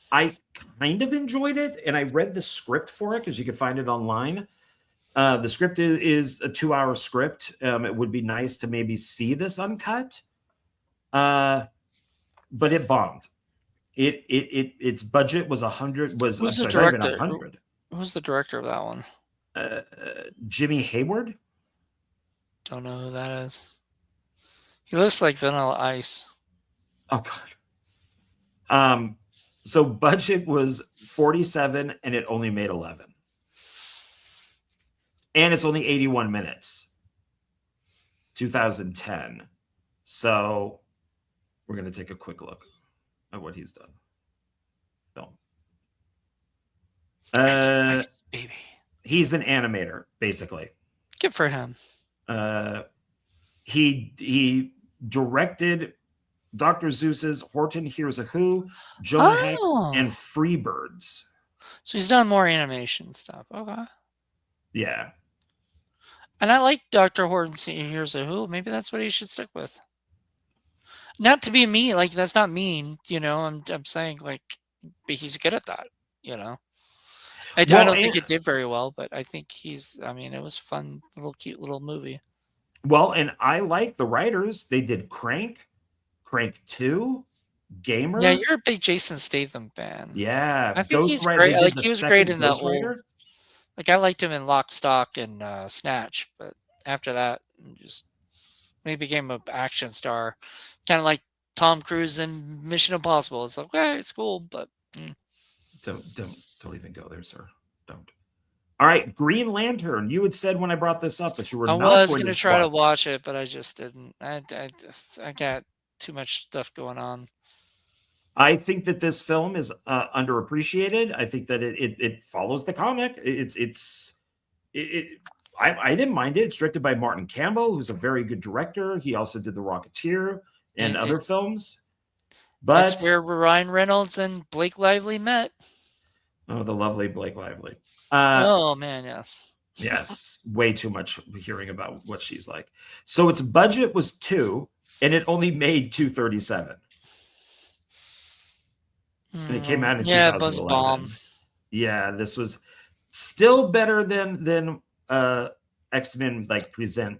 I kind of enjoyed it, and I read the script for it because you can find it online. The script is a 2-hour script. It would be nice to maybe see this uncut, but it bombed. Its budget was 100. Was Who's the sorry, director? 100. Who's the director of that one? Jimmy Hayward. Don't know who that is. He looks like Vanilla Ice. Oh God. So budget was 47 and it only made 11. And it's only 81 minutes. 2010. So we're going to take a quick look at what he's done. Film. Nice, baby. He's an animator, basically. Good for him. He directed Dr. Seuss's Horton Hears a Who, Jonah Hex, and Freebirds. So he's done more animation stuff. Okay. Yeah. And I like Dr. Horton Hears a Who. Maybe that's what he should stick with. Not to be mean, like that's not mean, you know. I'm saying like, but he's good at that, you know. I don't think it did very well, but I think I mean, it was fun, cute little movie. Well, and I like the writers. They did Crank 2, Gamer. Yeah, you're a big Jason Statham fan. Yeah, I think he's great. Like he was great in that old. Like I liked him in Lock, Stock, and Snatch, but after that, just he became an action star, kind of like Tom Cruise in Mission Impossible. It's like, okay, it's cool, but don't even go there, sir. Don't. All right, Green Lantern. You had said when I brought this up that you were. I was going to try to watch it, but I just didn't. I got too much stuff going on. I think that this film is underappreciated. I think that it follows the comic. I didn't mind it. It's directed by Martin Campbell, who's a very good director. He also did The Rocketeer and other films. But that's where Ryan Reynolds and Blake Lively met. Oh, the lovely Blake Lively. Oh man, yes. Yes, way too much hearing about what she's like. So its budget was 2, and it only made 237. And it came out in 2011. Buzz bomb. Yeah, this was still better than X-Men like present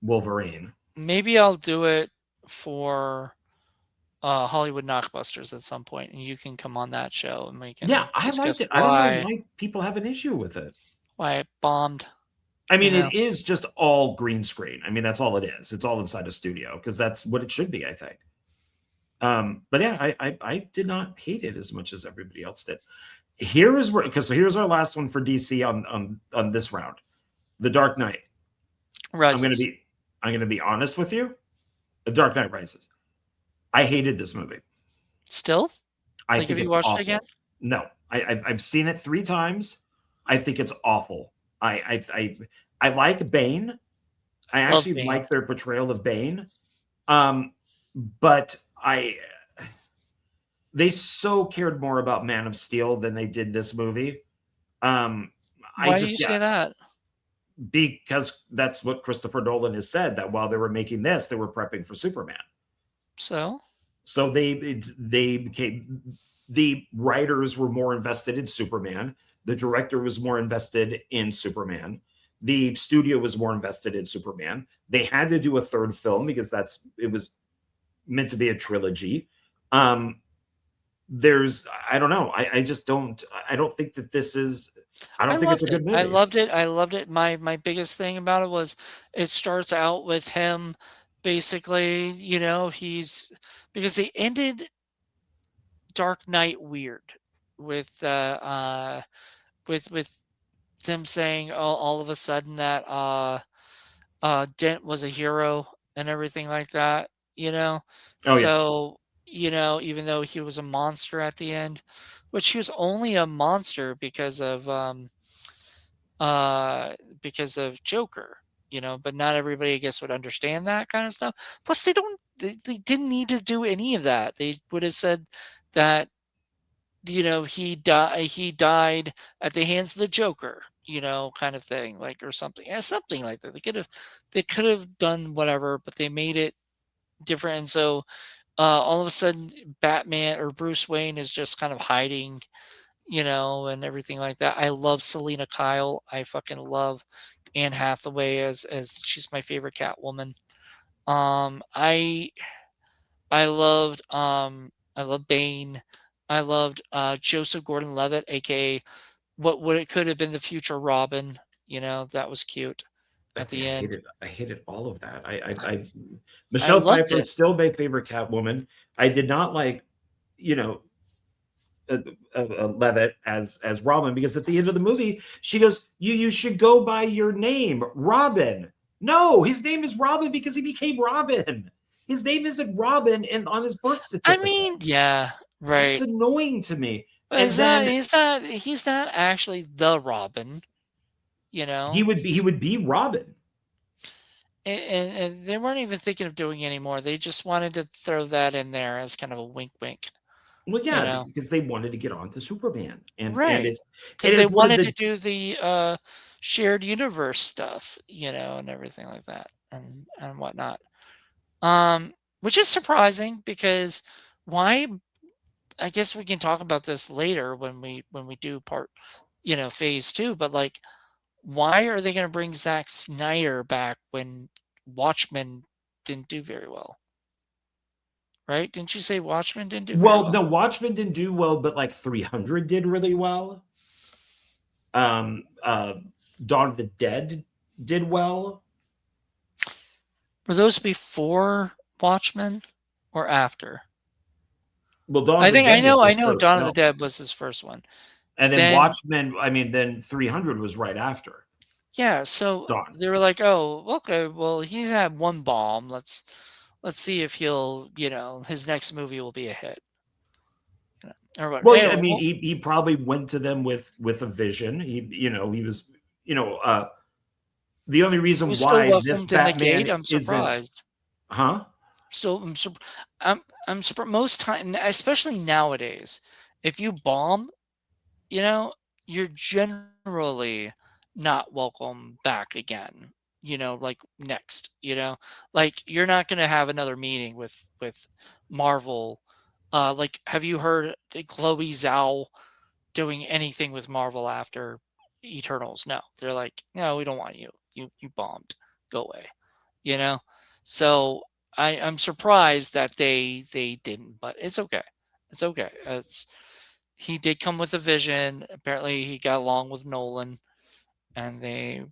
Wolverine. Maybe I'll do it for Hollywood Knockbusters at some point, and you can come on that show and we can. Yeah, I liked it. I don't know why people have an issue with it. Why it bombed. I mean, it is just all green screen. I mean, that's all it is. It's all inside a studio because that's what it should be, I think. But yeah, I did not hate it as much as everybody else did. Here is where, because here's our last one for DC on this round, The Dark Knight. Rises. I'm gonna be honest with you. The Dark Knight Rises. I hated this movie. Still? I Like, think have it's you watched awful. it again? No, I've seen it 3 times. I think it's awful. I like Bane. I Love actually Bane. like their portrayal of Bane. But they so cared more about Man of Steel than they did this movie. Why do you say that? Because that's what Christopher Nolan has said, that while they were making this, they were prepping for Superman. So they became, the writers were more invested in Superman. The director was more invested in Superman. The studio was more invested in Superman. They had to do a 3rd film because it was meant to be a trilogy. I don't know. I don't think that this is, I don't think it's a good movie. I loved it. My biggest thing about it was it starts out with him basically, because they ended Dark Knight weird with them saying all of a sudden that Dent was a hero and everything like that, Oh, so even though he was a monster at the end, which he was only a monster because of Joker, but not everybody I guess would understand that kind of stuff. Plus they didn't need to do any of that. They would have said that he died at the hands of the Joker, kind of thing, like, or something. Yeah, something like that. They could have done whatever, but they made it different. And so all of a sudden Batman or Bruce Wayne is just kind of hiding, and everything like that. I love Selena Kyle. I fucking love Anne Hathaway as she's my favorite Catwoman. I loved Bane. I loved Joseph Gordon-Levitt, aka what it could have been the future Robin. That was cute at the end. I hated all of that. Michelle Pfeiffer is still my favorite Catwoman. I did not like, Levitt as Robin, because at the end of the movie she goes, you should go by your name, Robin. No, his name is Robin because he became Robin. His name isn't Robin and on his birth certificate. I mean, yeah, right. It's annoying to me. But he's not actually the Robin, He would be Robin. And they weren't even thinking of doing it anymore. They just wanted to throw that in there as kind of a wink wink. Well, yeah, because they wanted to get on to Superman. And because they wanted to do the shared universe stuff, and everything like that and whatnot. Which is surprising, because why? I guess we can talk about this later when we do part, phase 2, but like, why are they going to bring Zack Snyder back when Watchmen didn't do very well? Right? Didn't you say Watchmen didn't do well? No, Watchmen didn't do well, but like 300 did really well. Dawn of the Dead did well. Were those before Watchmen or after? Well, Dawn of the Dead I know Dawn of the Dead was his first one. And then Watchmen, then 300 was right after. Yeah, so they were like, "Oh, okay, well, he's had one bomb. Let's see if he'll, his next movie will be a hit." Or what? Well, anyway, he probably went to them with a vision. He was, the only reason why this Batman I'm surprised. Huh? I'm surprised. Most time, especially nowadays, if you bomb, you're generally not welcome back again, like next, like you're not going to have another meeting with Marvel. Like, have you heard Chloe Zhao doing anything with Marvel after Eternals? No, they're like, no, we don't want you. You bombed. Go away. So I'm surprised that they didn't, but it's okay. It's okay. He did come with a vision. Apparently he got along with Nolan, and they,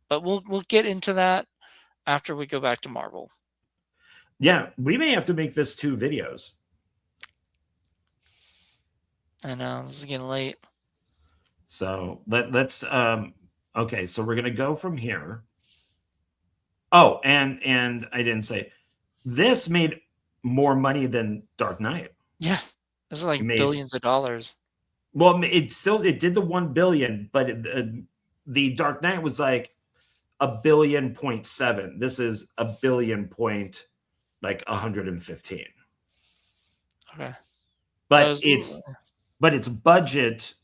but we'll get into that after we go back to Marvel. Yeah, we may have to make this 2 videos. I know, this is getting late. So let's okay, so we're gonna go from here. Oh, and I didn't say this made more money than Dark Knight. Yeah, this is It like made billions of dollars. well, it did the 1 billion, but the Dark Knight was like a billion point seven. This is a billion point like 115. Okay, so But its budget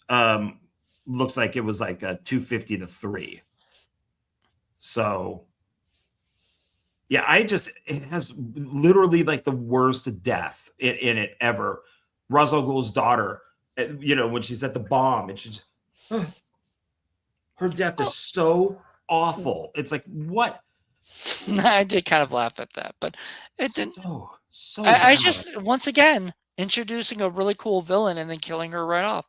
looks like it was like a 250 to 3. So yeah, it has literally like the worst death in it ever. Ra's al Ghul's daughter, when she's at the bomb and she's her death is so awful. It's like, what? I did kind of laugh at that, but it didn't. So I bad. just once again introducing a really cool villain and then killing her right off.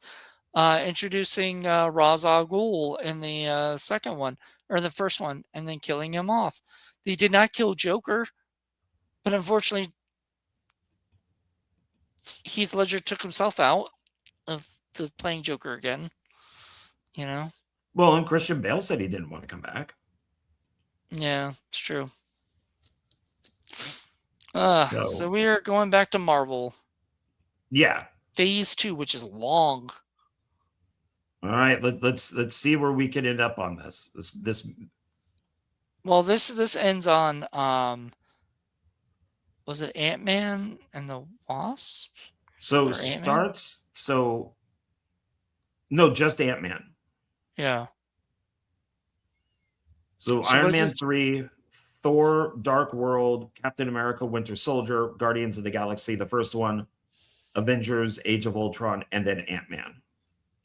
Introducing Ra's al Ghul in the second one or the first one, and then killing him off. They did not kill Joker, but unfortunately, Heath Ledger took himself out of playing Joker again. You know. Well, and Christian Bale said he didn't want to come back. Yeah, it's true. So we are going back to Marvel. Yeah. Phase 2, which is long. All right, let's see where we can end up on this. Well, this ends on was it Ant-Man and the Wasp? So Or Ant-Man? No, just Ant-Man. Yeah. So Iron Man 3, Thor, Dark World, Captain America, Winter Soldier, Guardians of the Galaxy, the first one, Avengers, Age of Ultron, and then Ant-Man.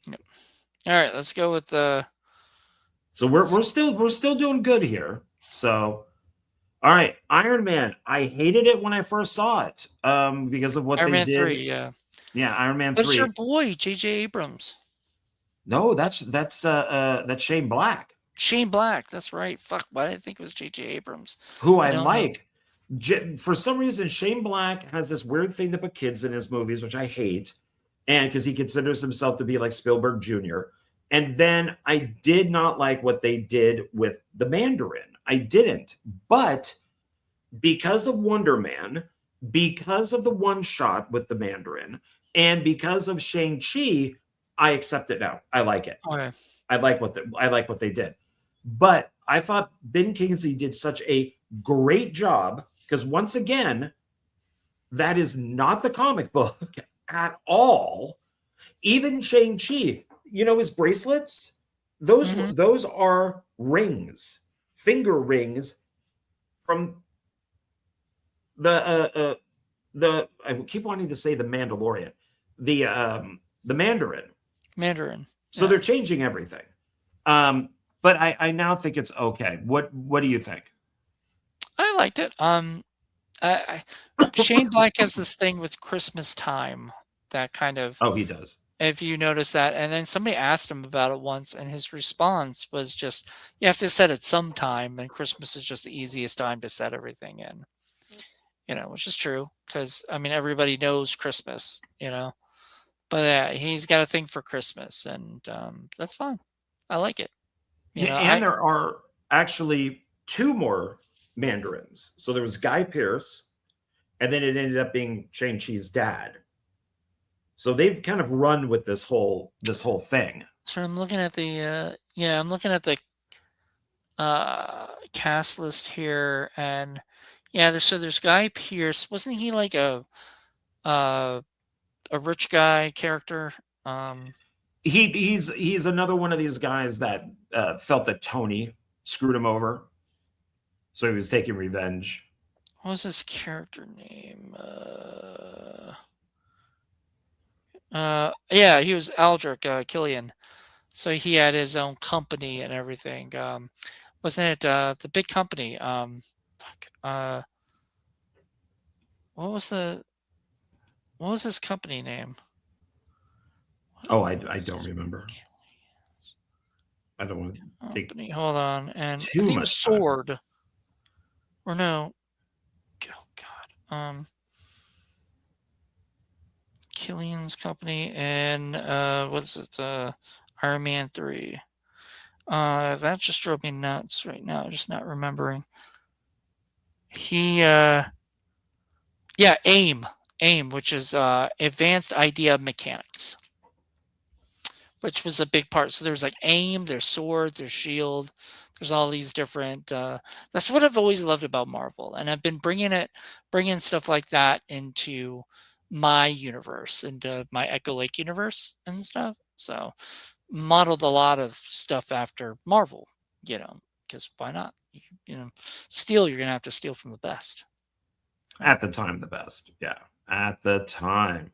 Yep. All right, let's go with the. So we're still doing good here. So, all right, Iron Man. I hated it when I first saw it because of what Iron they Man did. 3, yeah. Yeah, Iron Man 3. That's your boy, J.J. Abrams. No, that's Shane Black. Shane Black, that's right. Fuck, why did I think it was J.J. Abrams? Who I like. For some reason, Shane Black has this weird thing to put kids in his movies, which I hate. And because he considers himself to be like Spielberg Jr. And then I did not like what they did with the Mandarin. I didn't. But because of Wonder Man, because of the one shot with the Mandarin, and because of Shang-Chi, I accept it now. I like it. Okay. I like what they did. But I thought Ben Kingsley did such a great job because once again, that is not the comic book at all. Even Shang-Chi, his bracelets, those are rings, finger rings from the I keep wanting to say the Mandalorian, the Mandarin. Mandarin. So they're changing everything. But I now think it's okay. What do you think? I liked it. Shane Black has this thing with Christmas time that kind of. Oh, he does. If you notice that, and then somebody asked him about it once, and his response was just, "You have to set it sometime, and Christmas is just the easiest time to set everything in." Which is true because everybody knows Christmas. But yeah, he's got a thing for Christmas, and that's fine. I like it. There are actually 2 more Mandarins. So there was Guy Pearce, and then it ended up being Shang-Chi's dad. So they've kind of run with this whole thing. So I'm looking at the cast list here, and there's Guy Pearce. Wasn't he like a rich guy character? He's another one of these guys that felt that Tony screwed him over, so he was taking revenge. What was his character name? He was Aldrich Killian. So he had his own company and everything. Wasn't it the big company? What was his company name? I don't remember. I don't want to take. Hold on, and too I think much it was Sword. Or no. Oh God. Killian's company and what is it? Iron Man 3. That just drove me nuts right now, just not remembering. He, yeah, AIM, which is Advanced Idea Mechanics, which was a big part. So there's like aim, there's sword, there's shield, there's all these different. That's what I've always loved about Marvel, and I've been bringing stuff like that into my universe, into my Echo Lake universe and stuff. So modeled a lot of stuff after Marvel, because why not? Steal. You're gonna have to steal from the best. At the time, the best. Yeah, at the time.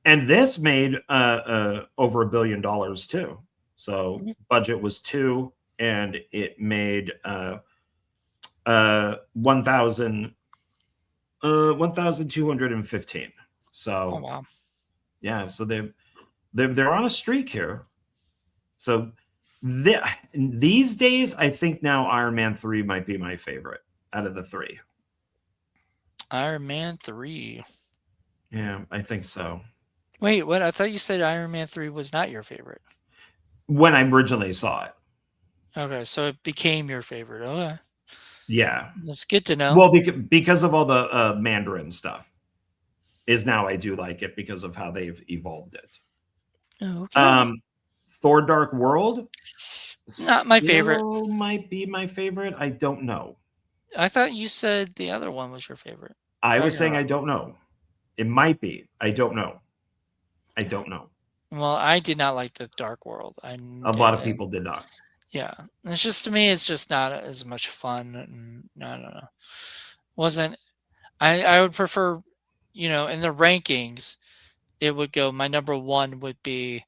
And this made over $1 billion too. So budget was 2, and it made 1,215. So wow. Yeah, so they're on a streak here. So these days, I think now Iron Man 3 might be my favorite out of the 3. Iron Man 3. Yeah, I think so. Wait, what? I thought you said Iron Man 3 was not your favorite. When I originally saw it. Okay, so it became your favorite. Okay. Yeah. That's good to know. Well, because of all the Mandarin stuff, is now I do like it because of how they've evolved it. Okay. Thor Dark World? Not my favorite. Might be my favorite. I don't know. I thought you said the other one was your favorite. I was saying I don't know. It might be. I don't know. I don't know. Well, I did not like the Dark World. A lot of people did not. Yeah, it's just, to me, it's just not as much fun. And I don't know. Wasn't I would prefer, in the rankings, it would go, my number 1 would be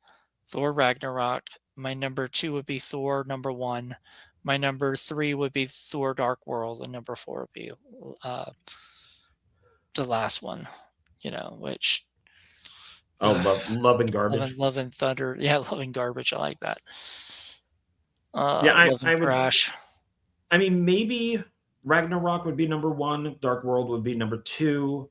Thor Ragnarok. My number 2 would be Thor number 1. My number 3 would be Thor Dark World, and number 4 would be the last one, which. Love and Garbage. Love and Thunder. Yeah, Love and Garbage. I like that. Yeah, Love and Crash. I mean, maybe Ragnarok would be number 1. Dark World would be number 2.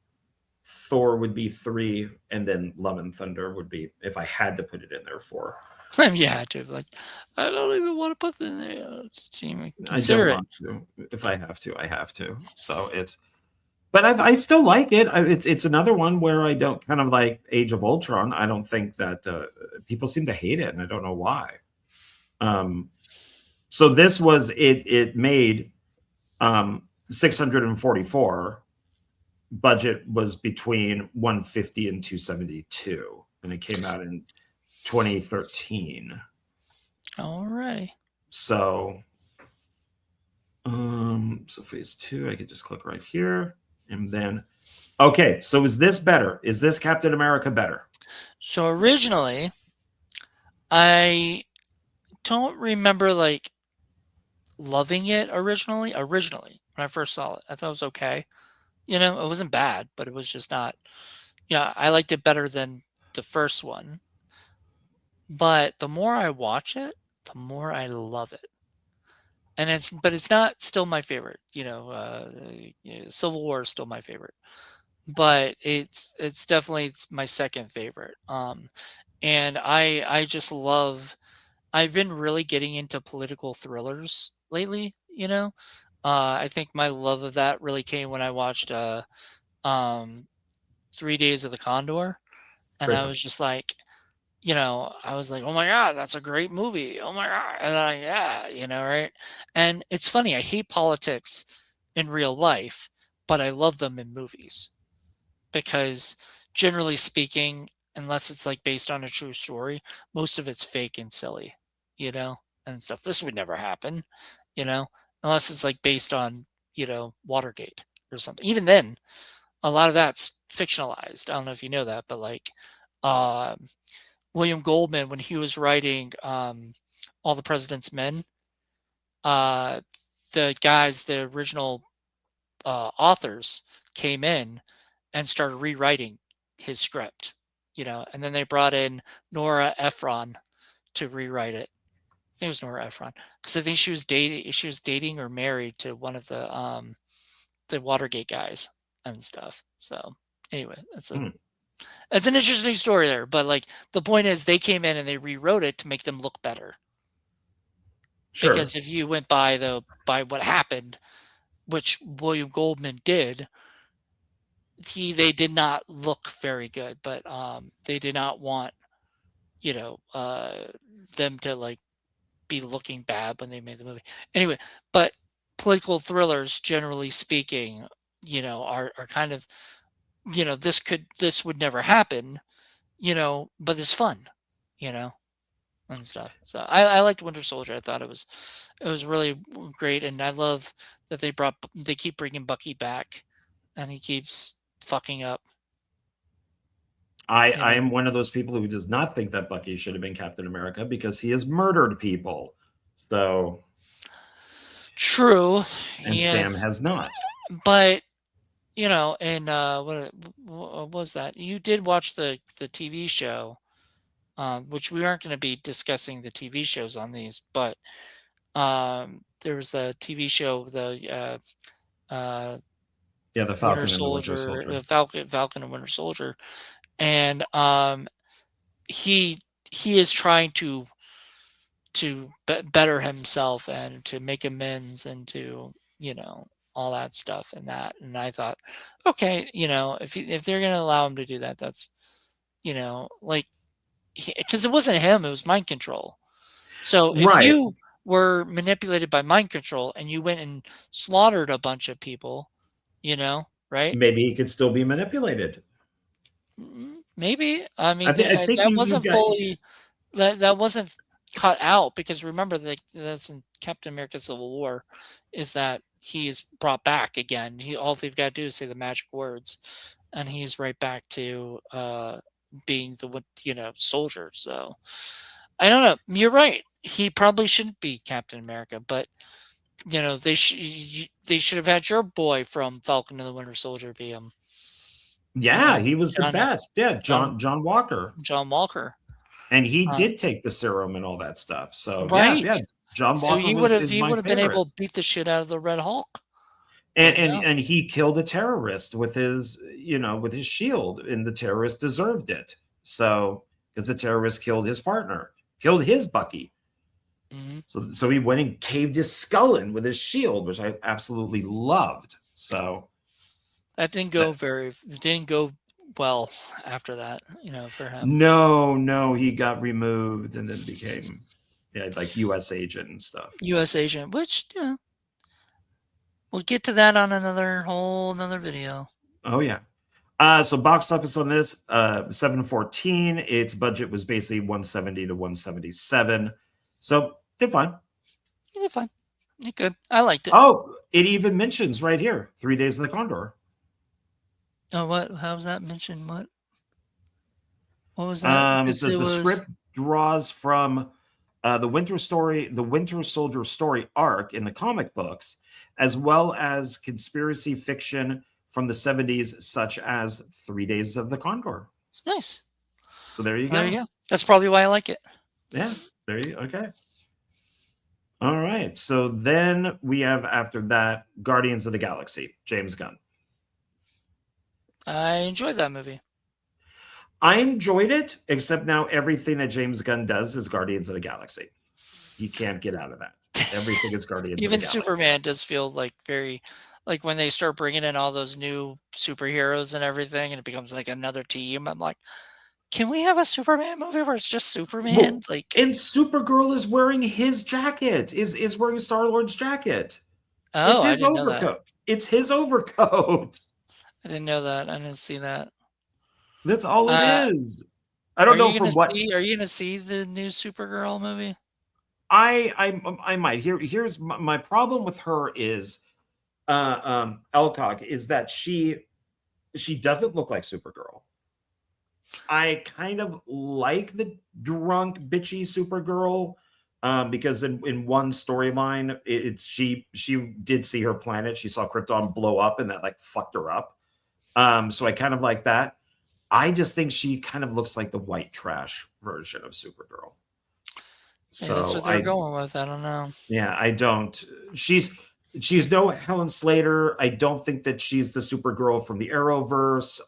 Thor would be 3, and then Love and Thunder would be, if I had to put it in there, 4. Yeah, dude. Like, I don't even want to put it in there. I don't want to. If I have to, I have to. So but I still like it. It's another one where I don't, kind of like Age of Ultron. I don't think that people seem to hate it, and I don't know why. So this was it made 644. Budget was between 150 and 272, and it came out in 2013. Alrighty. So phase 2, I could just click right here, and then okay. So is this better? Is this Captain America better? So originally, I don't remember like loving it originally when I first saw it. I thought it was okay. It wasn't bad, but it was just not, I liked it better than the first one. But the more I watch it, the more I love it. And it's not still my favorite. Civil War is still my favorite, but it's definitely my second favorite. And I just love. I've been really getting into political thrillers lately. I think my love of that really came when I watched 3 Days of the Condor, and I was just like, I was like, oh my God, that's a great movie. Oh my God. And yeah, right. And it's funny. I hate politics in real life, but I love them in movies because, generally speaking, unless it's like based on a true story, most of it's fake and silly, and stuff. This would never happen, unless it's like based on, Watergate or something. Even then, a lot of that's fictionalized. I don't know if you know that, but like, William Goldman, when he was writing All the President's Men, the original authors came in and started rewriting his script, and then they brought in Nora Ephron to rewrite it. I think it was Nora Ephron, because I think she was dating or married to one of the Watergate guys and stuff. So anyway, that's It's an interesting story there, but like the point is they came in and they rewrote it to make them look better. Sure. Because if you went by what happened, which William Goldman did, they did not look very good, but they did not want, you know, them to like be looking bad when they made the movie. Anyway, but political thrillers, generally speaking, you know, are kind of, you know, this would never happen, you know, but it's fun, you know, and stuff. So I liked Winter Soldier. I thought it was really great, and I love that they keep bringing Bucky back, and he keeps fucking up. I am one of those people who does not think that Bucky should have been Captain America because he has murdered people. So true, and Sam has not. But you know, and what was that? You did watch the TV show, which we aren't going to be discussing the TV shows on these, but there was the TV show, the the Falcon and the Winter Soldier, Falcon and Winter Soldier, and he is trying to better himself and to make amends and to, you know, all that stuff and I thought, okay, you know, if they're going to allow him to do that, that's, you know, like, because it wasn't him, it was mind control. So if you were manipulated by mind control and you went and slaughtered a bunch of people, you know, right? Maybe he could still be manipulated. Maybe. I mean, I think that wasn't fully, that wasn't cut out, because remember that's in Captain America Civil War, is that he is brought back again. All they've got to do is say the magic words, and he's right back to being the, you know, soldier. So I don't know. You're right. He probably shouldn't be Captain America, but you know, they should have had your boy from Falcon and the Winter Soldier be him. Yeah, he was the best. Yeah, John Walker. John Walker. And he did take the serum and all that stuff. So right. yeah, John Walker he would have been able to beat the shit out of the Red Hulk. And he killed a terrorist with his, you know, with his shield, and the terrorist deserved it. So because the terrorist killed his partner, killed his Bucky. Mm-hmm. So he went and caved his skull in with his shield, which I absolutely loved. So that didn't go well after that, you know, for him. No, he got removed and then became like U.S. agent and stuff. U.S. agent, which, you know, we'll get to that on another video. Oh yeah. So box office on this, 714. Its budget was basically 170 to 177. So they're fine. They're fine. They're good. I liked it. Oh, it even mentions right here, 3 Days of the Condor. Oh, what? How's that mentioned? What was that? It says the script draws from the Winter Soldier story arc in the comic books, as well as conspiracy fiction from the 70s, such as 3 Days of the Condor. It's nice. So there you go. There you go. That's probably why I like it. Yeah. There you go. Okay. All right. So then we have, after that, Guardians of the Galaxy, James Gunn. I enjoyed that movie. I enjoyed it, except now everything that James Gunn does is Guardians of the Galaxy. You can't get out of that. Everything is Guardians Even of the Galaxy. Superman does feel like very, like when they start bringing in all those new superheroes and everything, and it becomes like another team. I'm like, can we have a Superman movie where it's just Superman? Well, like, and Supergirl is wearing his jacket, is wearing Star-Lord's jacket. Oh, it's his I didn't know that. It's his overcoat. I didn't know that. I didn't see that. That's all it is. I don't know from what. Are you going to see the new Supergirl movie? I might. Here's my problem with her is, Elcock, is that she doesn't look like Supergirl. I kind of like the drunk, bitchy Supergirl, because in one storyline, she did see her planet. She saw Krypton blow up, and that like fucked her up. So I kind of like that. I just think she kind of looks like the white trash version of Supergirl. So that's what they're going with. I don't know. Yeah, I don't. She's no Helen Slater. I don't think that she's the Supergirl from the Arrowverse.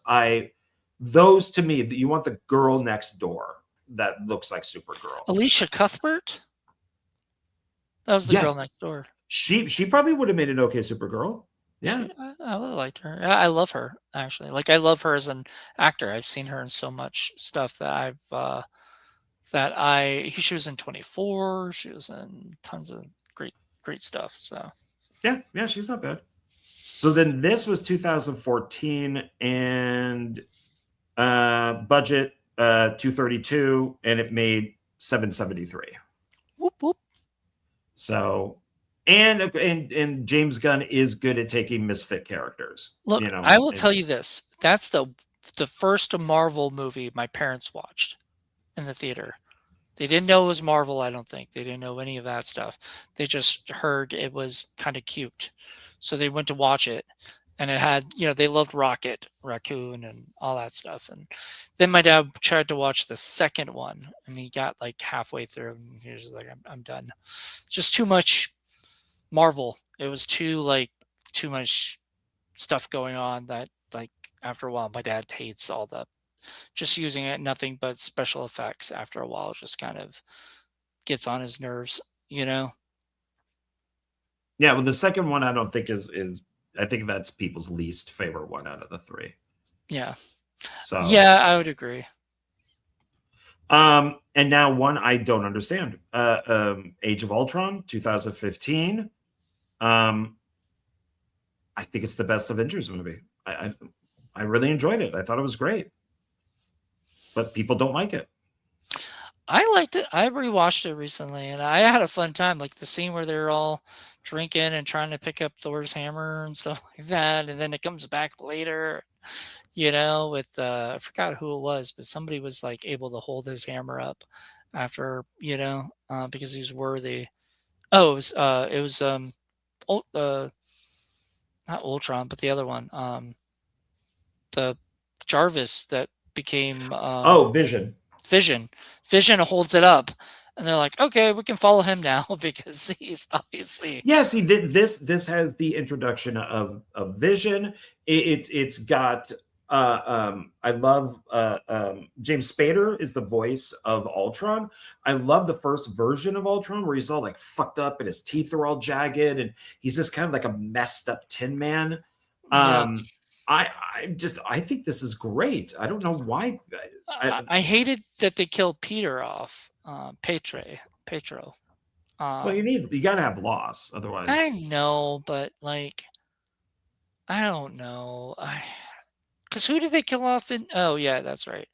those to me, you want the girl next door that looks like Supergirl. Alicia Cuthbert? That was the girl next door. She probably would have made an okay Supergirl. Yeah. I would have liked her. I love her, actually. Like, I love her as an actor. I've seen her in so much stuff that she was in 24. She was in tons of great stuff. So yeah, she's not bad. So then this was 2014 and budget 232 and it made 773. Whoop whoop. So and James Gunn is good at taking misfit characters. Look, I will tell you this. That's the first Marvel movie my parents watched in the theater. They didn't know it was Marvel, I don't think. They didn't know any of that stuff. They just heard it was kind of cute. So they went to watch it. And it had, they loved Rocket, Raccoon, and all that stuff. And then my dad tried to watch the second one. And he got like halfway through. And he was like, I'm done. Just too much Marvel. It was too much stuff going on that, like, after a while, my dad hates all the just using it, nothing but special effects. After a while, it just kind of gets on his nerves, Yeah, well, the second one I don't think is I think that's people's least favorite one out of the three. Yeah. So yeah, I would agree. And now one I don't understand. Age of Ultron, 2015. I think it's the best Avengers movie. I really enjoyed it. I thought it was great. But people don't like it. I liked it. I rewatched it recently, and I had a fun time. Like the scene where they're all drinking and trying to pick up Thor's hammer and stuff like that, and then it comes back later, with I forgot who it was, but somebody was like able to hold his hammer up after, because he was worthy. Oh, it was not Ultron, but the other one, the Jarvis that became Vision. Vision holds it up, and they're like, okay, we can follow him now because he's obviously See, this has the introduction of Vision. It's got I love James Spader is the voice of Ultron. I love the first version of Ultron where he's all like fucked up and his teeth are all jagged and he's just kind of like a messed up Tin Man. I think this is great. I don't know why. I hated that they killed Peter off, Petro. Well, you gotta have loss, otherwise. I know, but like, I don't know. Because who did they kill off in? Oh yeah, that's right.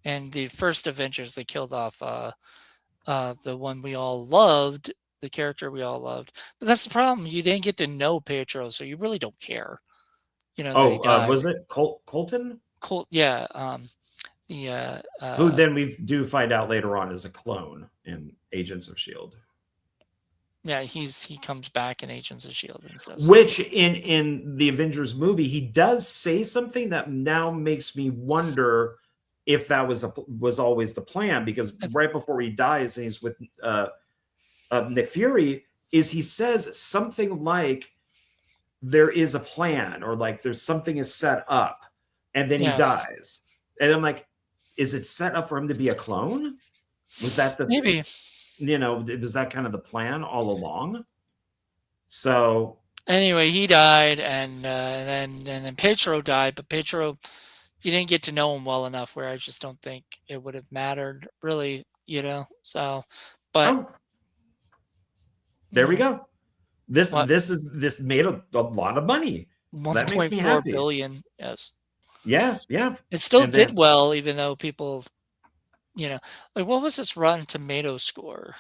And the first Avengers, they killed off the one we all loved, the character we all loved. But that's the problem. You didn't get to know Petro, so you really don't care. Was it Colton? Yeah. Who then we do find out later on is a clone in Agents of S.H.I.E.L.D. Yeah, he comes back in Agents of S.H.I.E.L.D. and stuff. Which in the Avengers movie, he does say something that now makes me wonder if that was always the plan, because right before he dies and he's with Nick Fury, he says something like there is a plan, or like there's something is set up, and then he dies. And I'm like, is it set up for him to be a clone? Was that maybe? Was that kind of the plan all along? So anyway, he died, and then Petro died, but Petro, you didn't get to know him well enough where I just don't think it would have mattered really, So, but there we go. This made a lot of money. So that makes me happy. 1.4 billion. Yes. Yeah. It still did well, even though people, like, what was this Rotten Tomato score?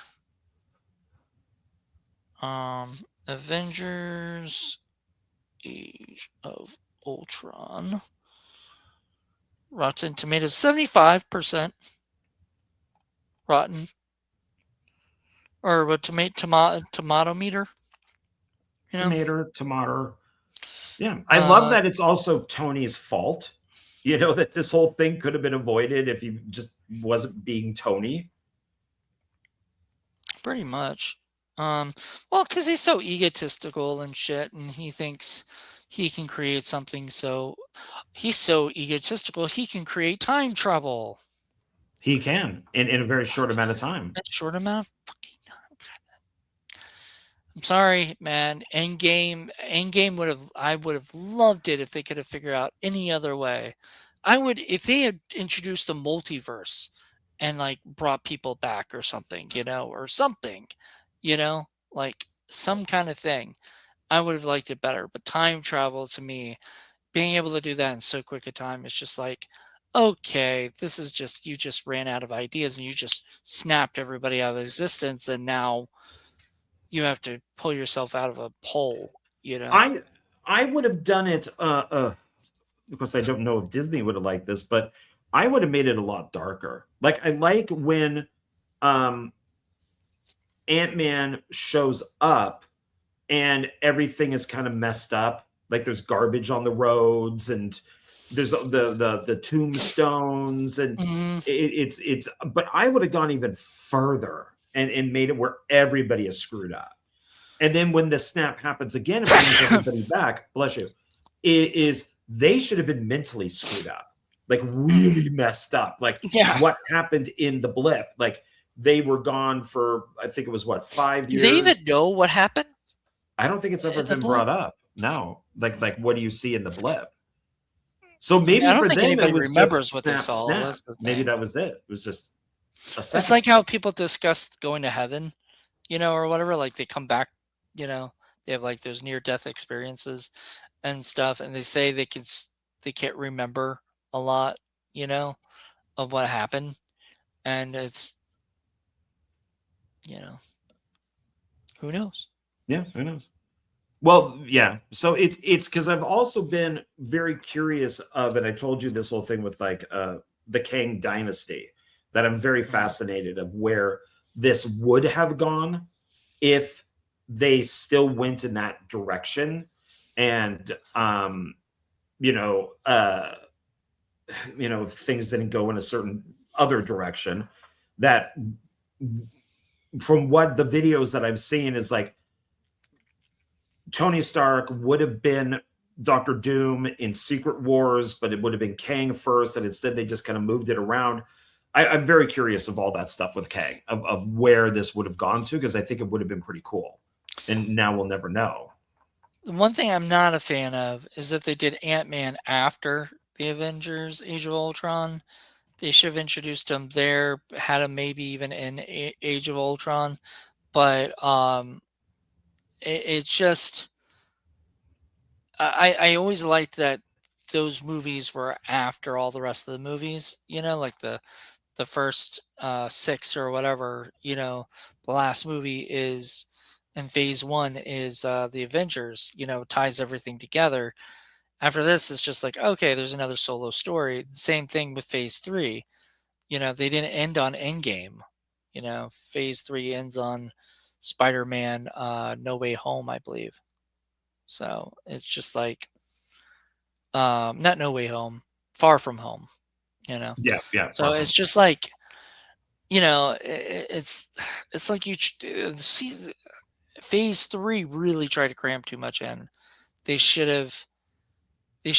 Avengers Age of Ultron. Rotten Tomatoes 75% rotten. Or what, tomato meter? Tomato. Yeah. I love that it's also Tony's fault. That this whole thing could have been avoided if he just wasn't being Tony. Pretty much. Well, because he's so egotistical and shit, and he thinks he can create something he's so egotistical, he can create time travel. He can in a very short amount of time. A short amount of fucking time. I'm sorry, man. Endgame I would have loved it if they could have figured out any other way. If they had introduced the multiverse and like brought people back or something, or something, like some kind of thing, I would have liked it better. But time travel, to me, being able to do that in so quick a time, is just like, okay, this is just, you just ran out of ideas and you just snapped everybody out of existence, and now you have to pull yourself out of a hole, I would have done it. Of course, I don't know if Disney would have liked this, but I would have made it a lot darker. Like, I like when Ant-Man shows up and everything is kind of messed up. Like, there's garbage on the roads and there's the tombstones, and it's. But I would have gone even further and made it where everybody is screwed up. And then when the snap happens again and brings everybody back, bless you, they should have been mentally screwed up, like really messed up. Like, what happened in the blip? Like, they were gone for, I think it was 5 years. Do they even know what happened? I don't think it's ever been brought up. No, like what do you see in the blip? So maybe for them it was just what they saw. Snap. Maybe that was it. It was just a second. It's like how people discuss going to heaven, or whatever. Like, they come back, they have like those near-death experiences and stuff, and they say they can't remember a lot, of what happened, and it's, who knows? Yeah, who knows? Well, yeah. So it's because I've also been very curious of, and I told you this whole thing with like the Kang dynasty, that I'm very fascinated of where this would have gone if they still went in that direction, and things didn't go in a certain other direction. That, from what the videos that I've seen, is like Tony Stark would have been Doctor Doom in Secret Wars, but it would have been Kang first, and instead they just kind of moved it around. I'm very curious of all that stuff with Kang, of where this would have gone to, because I think it would have been pretty cool. And now we'll never know. The one thing I'm not a fan of is that they did Ant-Man after the Avengers Age of Ultron. They should have introduced him there, had him maybe even in Age of Ultron. But it's just, I always liked that those movies were after all the rest of the movies, like the first 6 or whatever, the last movie is, in phase 1 is the Avengers, ties everything together. After this, it's just like, okay, there's another solo story. Same thing with phase 3. They didn't end on Endgame. Phase 3 ends on Spider-Man No Way Home, I believe. So it's just like, not No Way Home, Far From Home, Yeah. So it's just like, it's like you see, phase 3 really tried to cram too much in. They shouldn't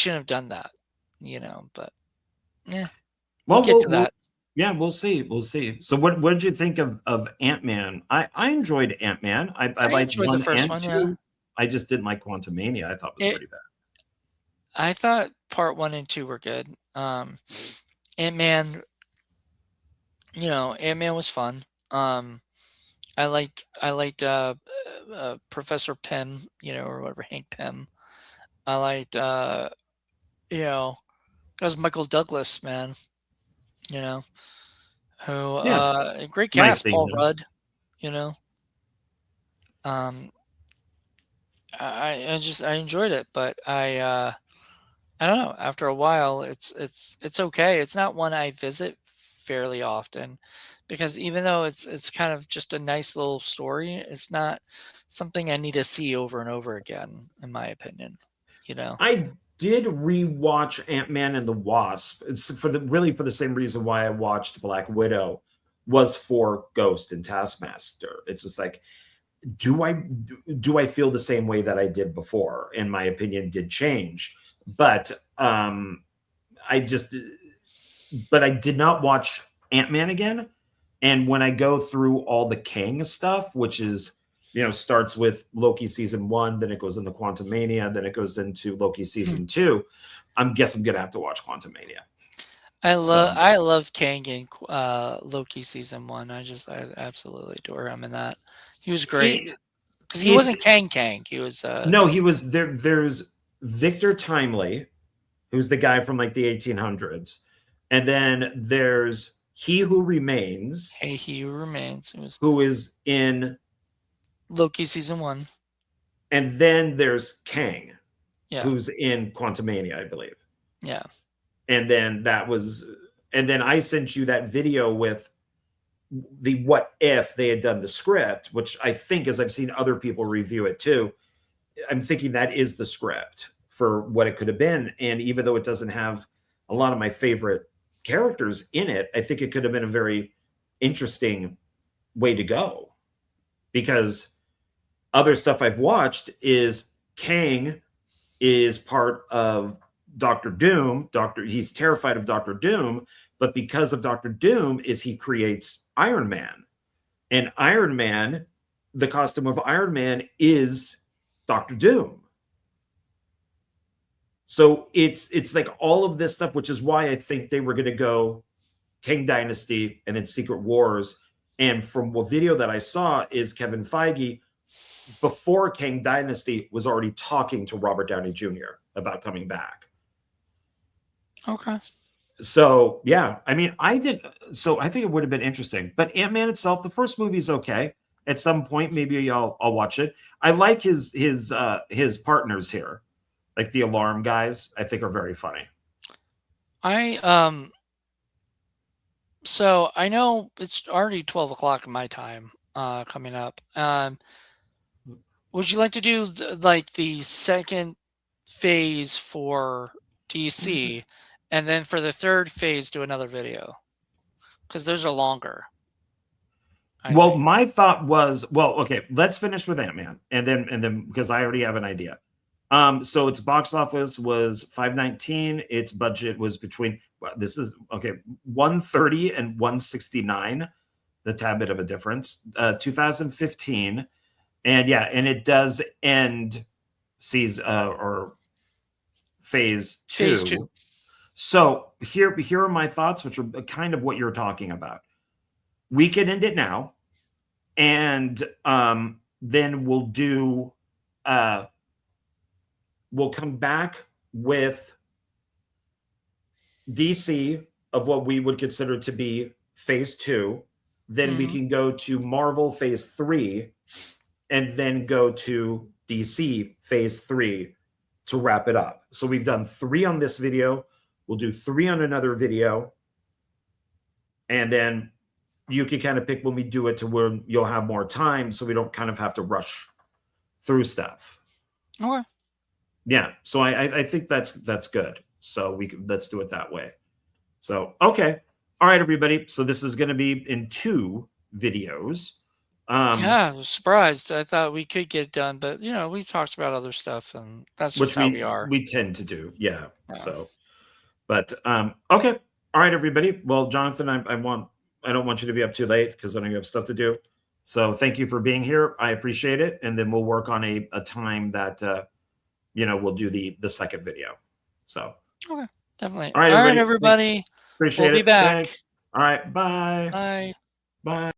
have done that, but yeah. We'll get to that. Yeah, we'll see. We'll see. So what did you think of Ant-Man? I enjoyed Ant-Man. I liked enjoyed the first one, 2. yeah. I just didn't like Quantumania. I thought it was pretty bad. I thought part 1 and 2 were good. Ant-Man, Ant-Man was fun. I liked Professor Pym, or whatever, Hank Pym. I liked that was Michael Douglas, man. Who great cast, Paul Rudd. I enjoyed it, but I don't know. After a while, it's okay. It's not one I visit fairly often, because even though it's kind of just a nice little story, it's not something I need to see over and over again, in my opinion. I did rewatch Ant-Man and the Wasp. It's for the same reason why I watched Black Widow, was for Ghost and Taskmaster. It's just like, do I feel the same way that I did before? And my opinion did change, but I did not watch Ant-Man again. And when I go through all the Kang stuff, which is, starts with Loki season 1, then it goes into Quantumania, then it goes into Loki season 2. I guess I'm gonna have to watch Quantumania. I love Kang in Loki season 1. I absolutely adore him in that. He was great because he wasn't Kang. He was no, he was there. There's Victor Timely, who's the guy from like the 1800s, and then there's He Who Remains. Hey, He Who Remains, who is in Loki season 1, and then there's Kang, yeah, who's in Quantumania, I believe. Yeah. And then I sent you that video with the what if they had done the script, which I think, as I've seen other people review it too, I'm thinking that is the script for what it could have been. And even though it doesn't have a lot of my favorite characters in it, I think it could have been a very interesting way to go, because other stuff I've watched is Kang is part of Doctor Doom. He's terrified of Doctor Doom, but because of Doctor Doom he creates Iron Man. And Iron Man, the costume of Iron Man is Doctor Doom. So it's like all of this stuff, which is why I think they were going to go Kang Dynasty and then Secret Wars. And from what video that I saw is Kevin Feige, before Kang Dynasty, was already talking to Robert Downey Jr. about coming back. Okay. So yeah, I mean, I think it would have been interesting. But Ant-Man itself, the first movie is okay. At some point, maybe I'll watch it. I like his partners here, like the alarm guys. I think are very funny. So I know it's already 12 o'clock in my time coming up. Would you like to do like the second phase for DC, and then for the third phase do another video? Because those are longer. Well, my thought was, okay, let's finish with Ant-Man, and then because I already have an idea. So its box office was 519. Its budget was between 130 and 169. The tad bit of a difference. 2015, and it does end phase 2. Phase 2. So here are my thoughts, which are kind of what you're talking about. We can end it now, and then we'll do. We'll come back with DC of what we would consider to be phase 2. Then we can go to Marvel phase 3, and then go to DC phase 3 to wrap it up. So we've done 3 on this video. We'll do 3 on another video. And then you can kind of pick when we do it to where you'll have more time, so we don't kind of have to rush through stuff. Okay. Yeah. So I think that's good. So let's do it that way. So, okay. All right, everybody. So this is going to be in 2 videos. Yeah, I was surprised. I thought we could get it done, but we talked about other stuff, and that's just how we are. We tend to do. Yeah. So, but okay. All right, everybody. Well, Jonathan, I don't want you to be up too late, because I know you have stuff to do. So thank you for being here. I appreciate it. And then we'll work on a time that we'll do the second video. So okay, definitely. All right, everybody. Appreciate it. We'll be back. Thanks. All right, bye. Bye. Bye.